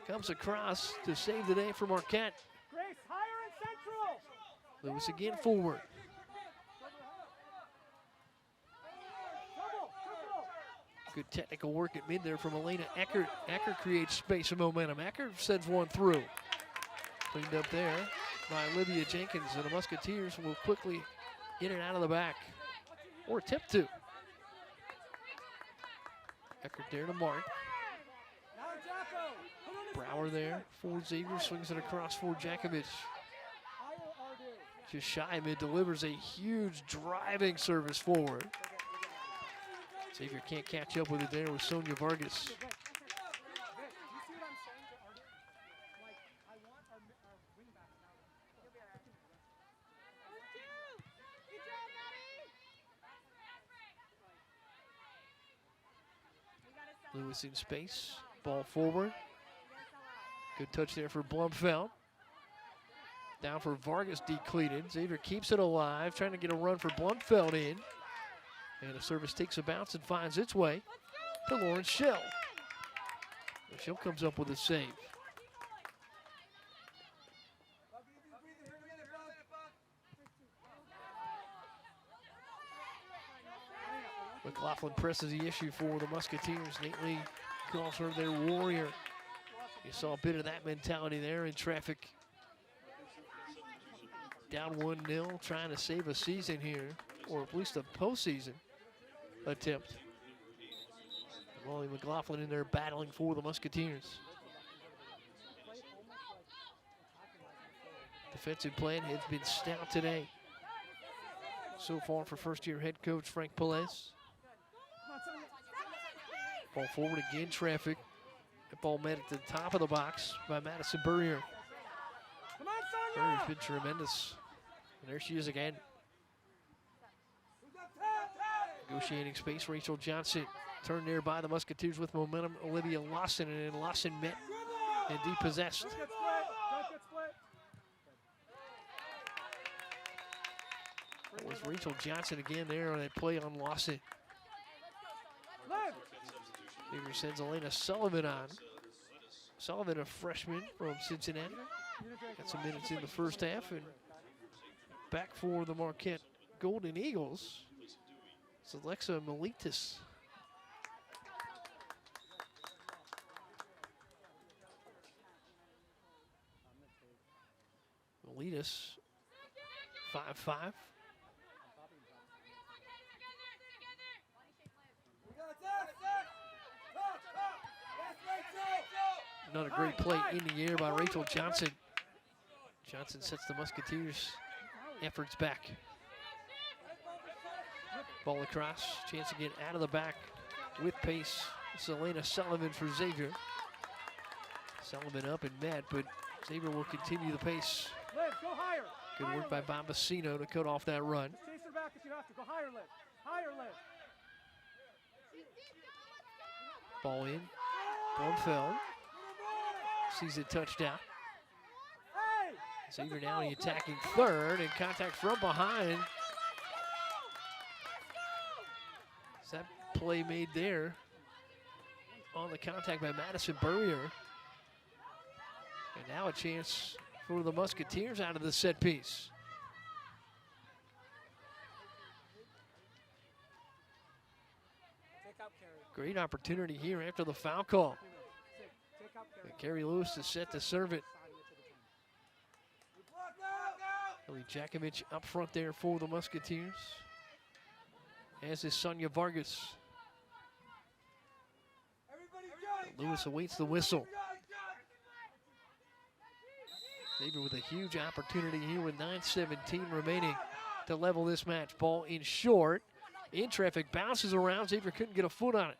comes across to save the day for Marquette.
Grace, higher and central.
Lewis again forward. Good technical work at mid there from Elena Eckert. Eckert creates space and momentum. Eckert sends one through. Cleaned up there by Olivia Jenkins, and the Musketeers will quickly get it out of the back, or attempt to. Eckert there to Mark. Brower there for Xavier, swings it across for Jakovic. Just shy mid, delivers a huge driving service forward. Xavier can't catch up with it there with Sonia Vargas. Lewis in space, ball forward. Good touch there for Blumfeld. Down for Vargas, decleated. Xavier keeps it alive, trying to get a run for Blumfeld in. And the service takes a bounce and finds its way to Lauren Schill. Schill comes up with a save. McLaughlin presses the issue for the Musketeers. Nate Lee calls her their warrior. You saw a bit of that mentality there in traffic. Down 1-0, trying to save a season here, or at least a postseason attempt. Molly McLaughlin in there battling for the Musketeers. Defensive plan has been stout today so far for first-year head coach Frank Pelez. Ball forward again, traffic. That ball met at the top of the box by Madison Burrier.
Come on,
Barrier's been tremendous. And there she is again. Negotiating space, Rachel Johnson. Turned there by the Musketeers with momentum. Olivia Lawson, and then Lawson met and depossessed.
Don't get split. Don't get split.
That was Rachel Johnson again there on that play on Lawson.
Live.
Xavier sends Elena Sullivan on. Sullivan, a freshman from Cincinnati. Got some minutes in the first half, and back for the Marquette Golden Eagles. It's Alexa Militis. Militis, 5'5". Another great play in the air by Rachel Johnson. Johnson sets the Musketeers' efforts back. Ball across, chance to get out of the back with pace. This is Elena Sullivan for Xavier. Sullivan up and met, but Xavier will continue the pace.
Liv, go higher.
Good work by Bombasino to cut off that run.
Just chase her back if you have to. Go higher, Liv. Higher, Liv.
Ball in. Blumfeld sees it touched out.
Hey!
Xavier now in the attacking third, and contact from behind. Is that play made there on the contact by Madison Burrier? And now a chance for the Musketeers out of the set piece.
Take out Carrie.
Great opportunity here after the foul call.
Take out Carrie.
And Carrie Lewis is set to serve it. Ellie Jakovic up front there for the Musketeers, as is Sonia Vargas. Lewis awaits the whistle. Xavier with a huge opportunity here with 9:17 remaining to level this match. Ball in short. In traffic, bounces around. Xavier couldn't get a foot on it.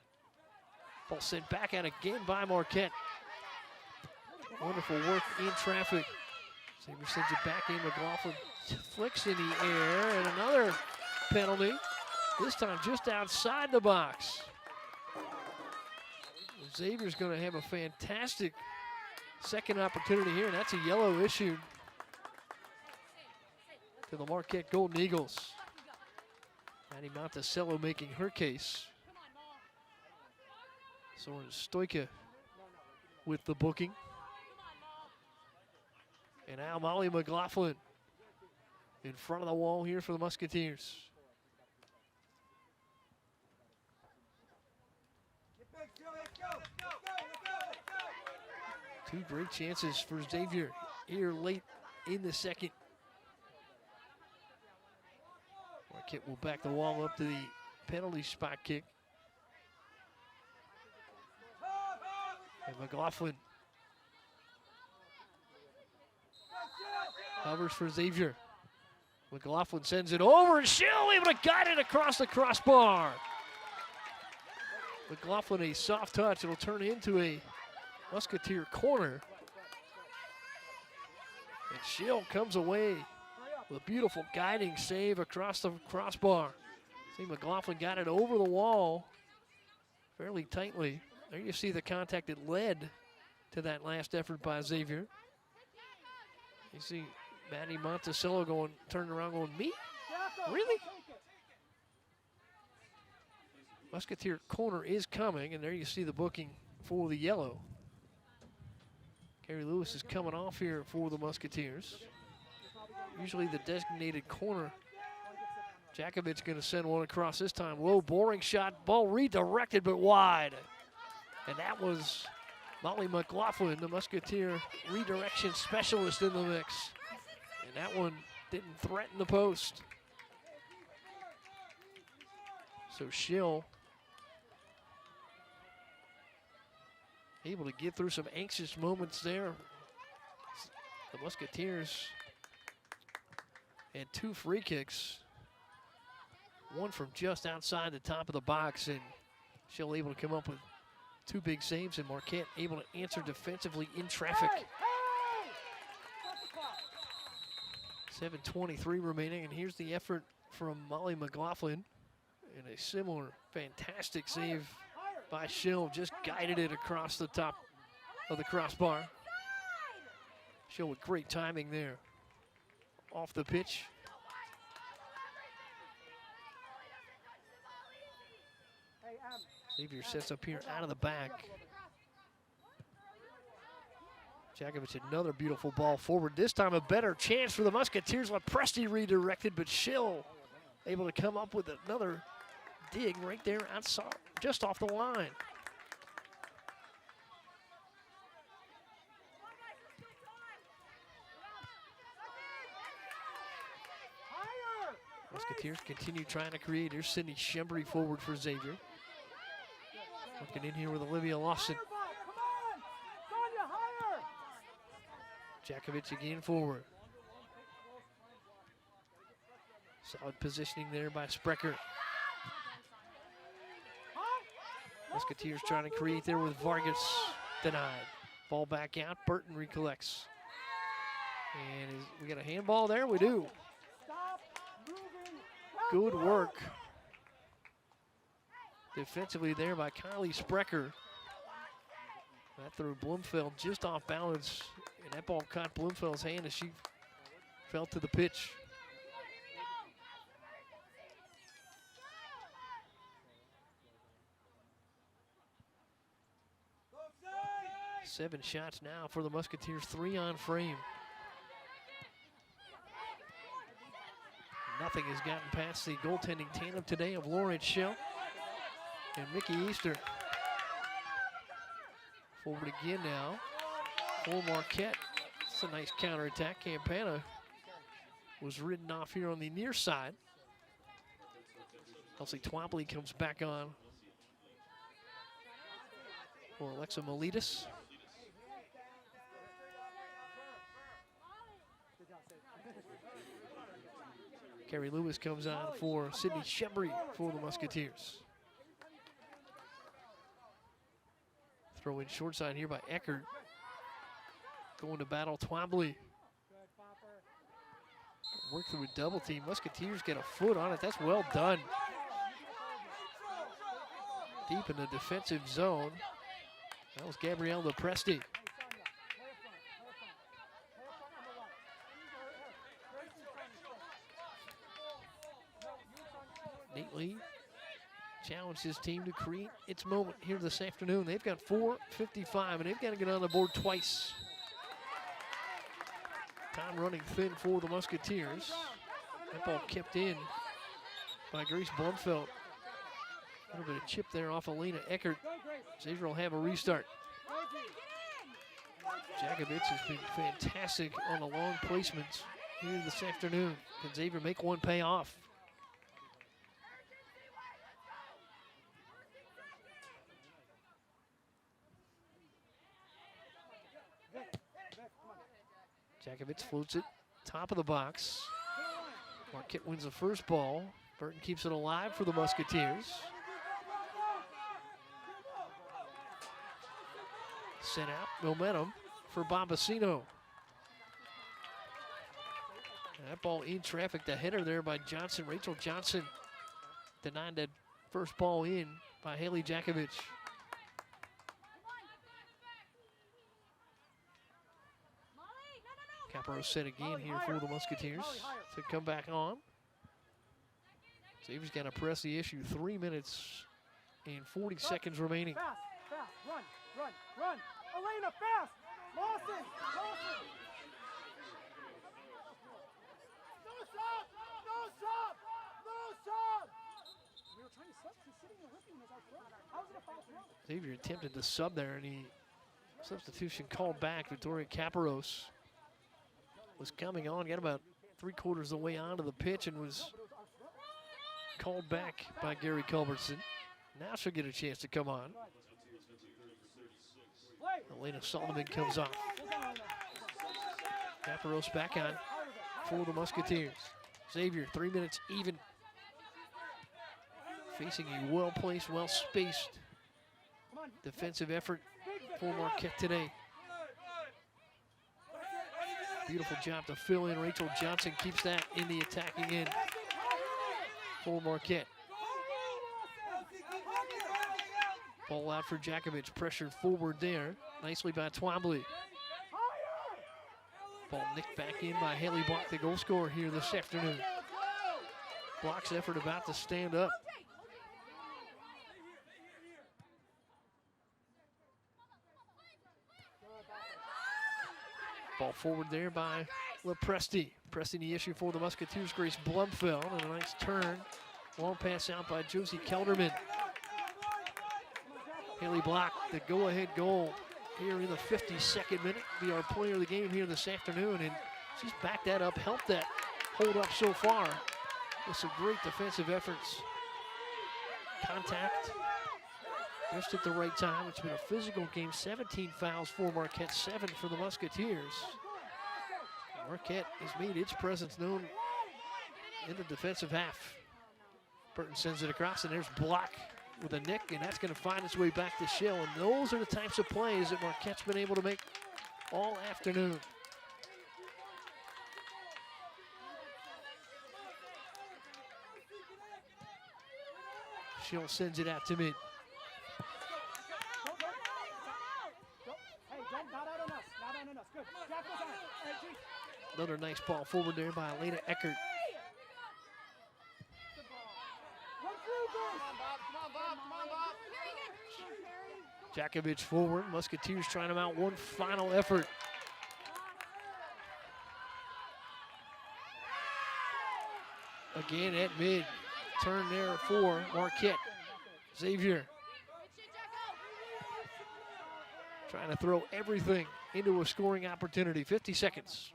Ball sent back out again by Marquette. Wonderful work in traffic. Xavier sends it back in. McLaughlin flicks in the air, and another penalty. This time just outside the box. Xavier's going to have a fantastic second opportunity here, and that's a yellow issued to the Marquette Golden Eagles. Maddie Monticello making her case. Soren Stoika with the booking. And now Molly McLaughlin in front of the wall here for the Musketeers. Two great chances for Xavier here late in the second. Marquette will back the wall up to the penalty spot kick. And McLaughlin hovers for Xavier. McLaughlin sends it over, and Schill able to guide it across the crossbar. McLaughlin, a soft touch. It'll turn into a Musketeer corner. And Schill comes away with a beautiful guiding save across the crossbar. See, McLaughlin got it over the wall fairly tightly. There you see the contact that led to that last effort by Xavier. You see Maddie Monticello going, turning around going, me? Really? Musketeer corner is coming, and there you see the booking for the yellow. Carrie Lewis is coming off here for the Musketeers. Usually the designated corner. Jakovic going to send one across this time. Low, boring shot. Ball redirected, but wide. And that was Molly McLaughlin, the Musketeer redirection specialist in the mix. And that one didn't threaten the post. So Schill able to get through some anxious moments there. The Musketeers had two free kicks. One from just outside the top of the box, and Schill able to come up with two big saves, and Marquette able to answer defensively in traffic. 7:23 remaining, and here's the effort from Molly McLaughlin. And a similar fantastic save by Schill, just guided it across the top of the crossbar. Schill with great timing there. Off the pitch. Xavier sets up here out of the back. Jakovic, another beautiful ball forward. This time a better chance for the Musketeers. Lepresti redirected, but Schill able to come up with another dig right there outside, just off the line. Musketeers continue trying to create. Here's Sydney Shembry forward for Xavier. Looking in here with Olivia Lawson. Jakovic again forward. Solid positioning there by Sprecher. Musketeers trying to create there with Vargas. Denied. Ball back out. Burton recollects. And we got a handball there? We do. Good work defensively there by Kylie Sprecher. That threw Blumfeld just off balance, and that ball caught Blumfeld's hand as she fell to the pitch. Seven shots now for the Musketeers, 3 on frame. Nothing has gotten past the goaltending tandem today of Lauren Schill and Mickey Easter. Forward again now for Marquette. It's a nice counterattack. Campana was ridden off here on the near side. Elsie Twombly comes back on for Alexa Miletus. Carrie Lewis comes on for Sydney Shembry for the Musketeers. Throw in short side here by Eckert. Going to battle Twombly. Work through a double team. Musketeers get a foot on it. That's well done. Deep in the defensive zone. That was Gabrielle Lepresti. Nate Lee challenged his team to create its moment here this afternoon. They've got 4:55, and they've got to get on the board twice. Time running thin for the Musketeers. That ball kept in by Grace Blumfeld. A little bit of chip there off Elena Eckert. Xavier will have a restart. Jakovic has been fantastic on the long placements here this afternoon. Can Xavier make one pay off? Jakovic floats it, top of the box. Marquette wins the first ball. Burton keeps it alive for the Musketeers. Sent out, momentum for Bombacino. That ball in traffic, the header there by Johnson, Rachel Johnson. Denied that first ball in by Haley Jakovic. Caparo set again here for the Musketeers to come back on. Xavier's got to press the issue. 3 minutes and 40 seconds remaining.
Fast, run. Elena, fast. Lawson. No stop. We were trying to sub. She's sitting in the rhythm as our throw. How is it a foul throw?
Xavier attempted to sub there, and he substitution called back. Victoria Caparos was coming on, got about 3/4 of the way onto the pitch and was called back by Gary Culbertson. Now she'll get a chance to come on. Elena Solomon comes off. Caparos back on for the Musketeers. Xavier, 3 minutes even. Facing a well-placed, well-spaced defensive effort for Marquette today. Beautiful job to fill in. Rachel Johnson keeps that in the attacking end for Marquette. Ball out for Jakovic, pressured forward there. Nicely by Twombly. Ball nicked back in by Haley Block, the goal scorer here this afternoon. Block's effort about to stand up. Ball forward there by LaPresti. Pressing the issue for the Musketeers, Grace Blumfeld, and a nice turn. Long pass out by Josie Kelderman. Haley Block, the go-ahead goal here in the 52nd minute. Be our player of the game here this afternoon, and she's backed that up, helped that hold up so far with some great defensive efforts. Contact just at the right time. It's been a physical game. 17 fouls for Marquette, 7 for the Musketeers. Marquette has made its presence known in the defensive half. Burton sends it across, and there's Block with a nick, and that's going to find its way back to Schill. And those are the types of plays that Marquette's been able to make all afternoon. Schill sends it out to mid. Another nice ball forward there by Elena Eckert. Jakovic forward. Musketeers trying to mount one final effort. Again at mid. Turn there for Marquette. Xavier trying to throw everything into a scoring opportunity. 50 seconds.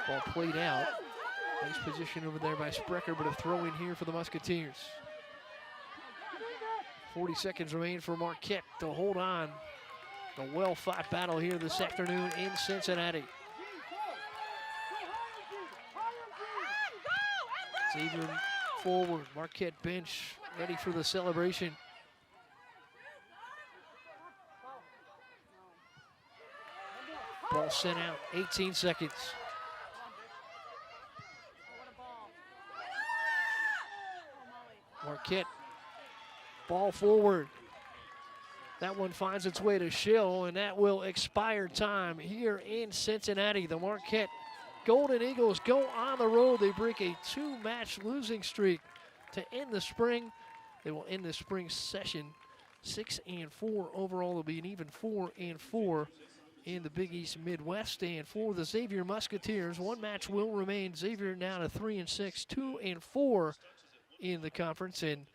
Ball played out. Nice position over there by Sprecher, but a throw in here for the Musketeers. 40 seconds remain for Marquette to hold on. A well-fought battle here this afternoon in Cincinnati. Xavier forward, Marquette bench, ready for the celebration. Ball sent out, 18 seconds. Marquette, ball forward. That one finds its way to Schill, and that will expire time here in Cincinnati. The Marquette Golden Eagles go on the road. They break a 2-match losing streak to end the spring. They will end the spring session 6-4 overall. They'll be an even 4-4 in the Big East Midwest. And for the Xavier Musketeers, one match will remain. Xavier now to 3-6, 2-4 in the conference. And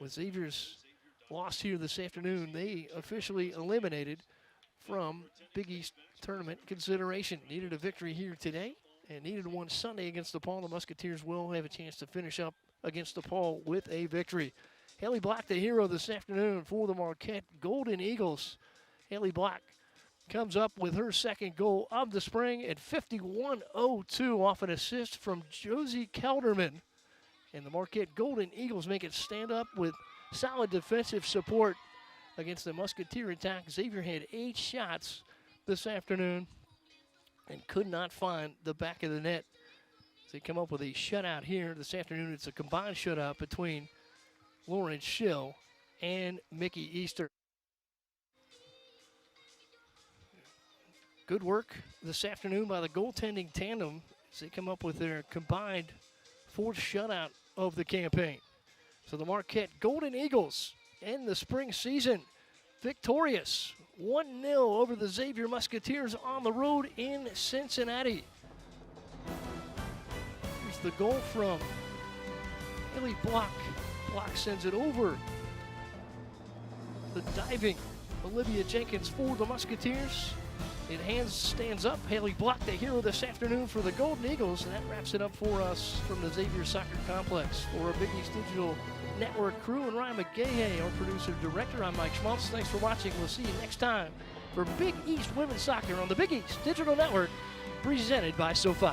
with Xavier's loss here this afternoon, they officially eliminated from Big East tournament consideration. Needed a victory here today and needed one Sunday against DePaul. The Musketeers will have a chance to finish up against DePaul with a victory. Haley Block, the hero this afternoon for the Marquette Golden Eagles. Haley Block comes up with her second goal of the spring at 51:02 off an assist from Josie Kelderman. And the Marquette Golden Eagles make it stand up with solid defensive support against the Musketeer attack. Xavier had 8 shots this afternoon and could not find the back of the net. They come up with a shutout here this afternoon. It's a combined shutout between Lauren Schill and Mickey Easter. Good work this afternoon by the goaltending tandem as they come up with their combined 4th shutout of the campaign. So the Marquette Golden Eagles end the spring season victorious 1-0 over the Xavier Musketeers on the road in Cincinnati. Here's the goal from Haley Block. Block sends it over. The diving Olivia Jenkins for the Musketeers. It stands up. Haley Block, the hero this afternoon for the Golden Eagles. And that wraps it up for us from the Xavier Soccer Complex. For our Big East Digital Network crew and Ryan McGahey, our producer-director, I'm Mike Schmaltz. Thanks for watching. We'll see you next time for Big East Women's Soccer on the Big East Digital Network, presented by SoFi.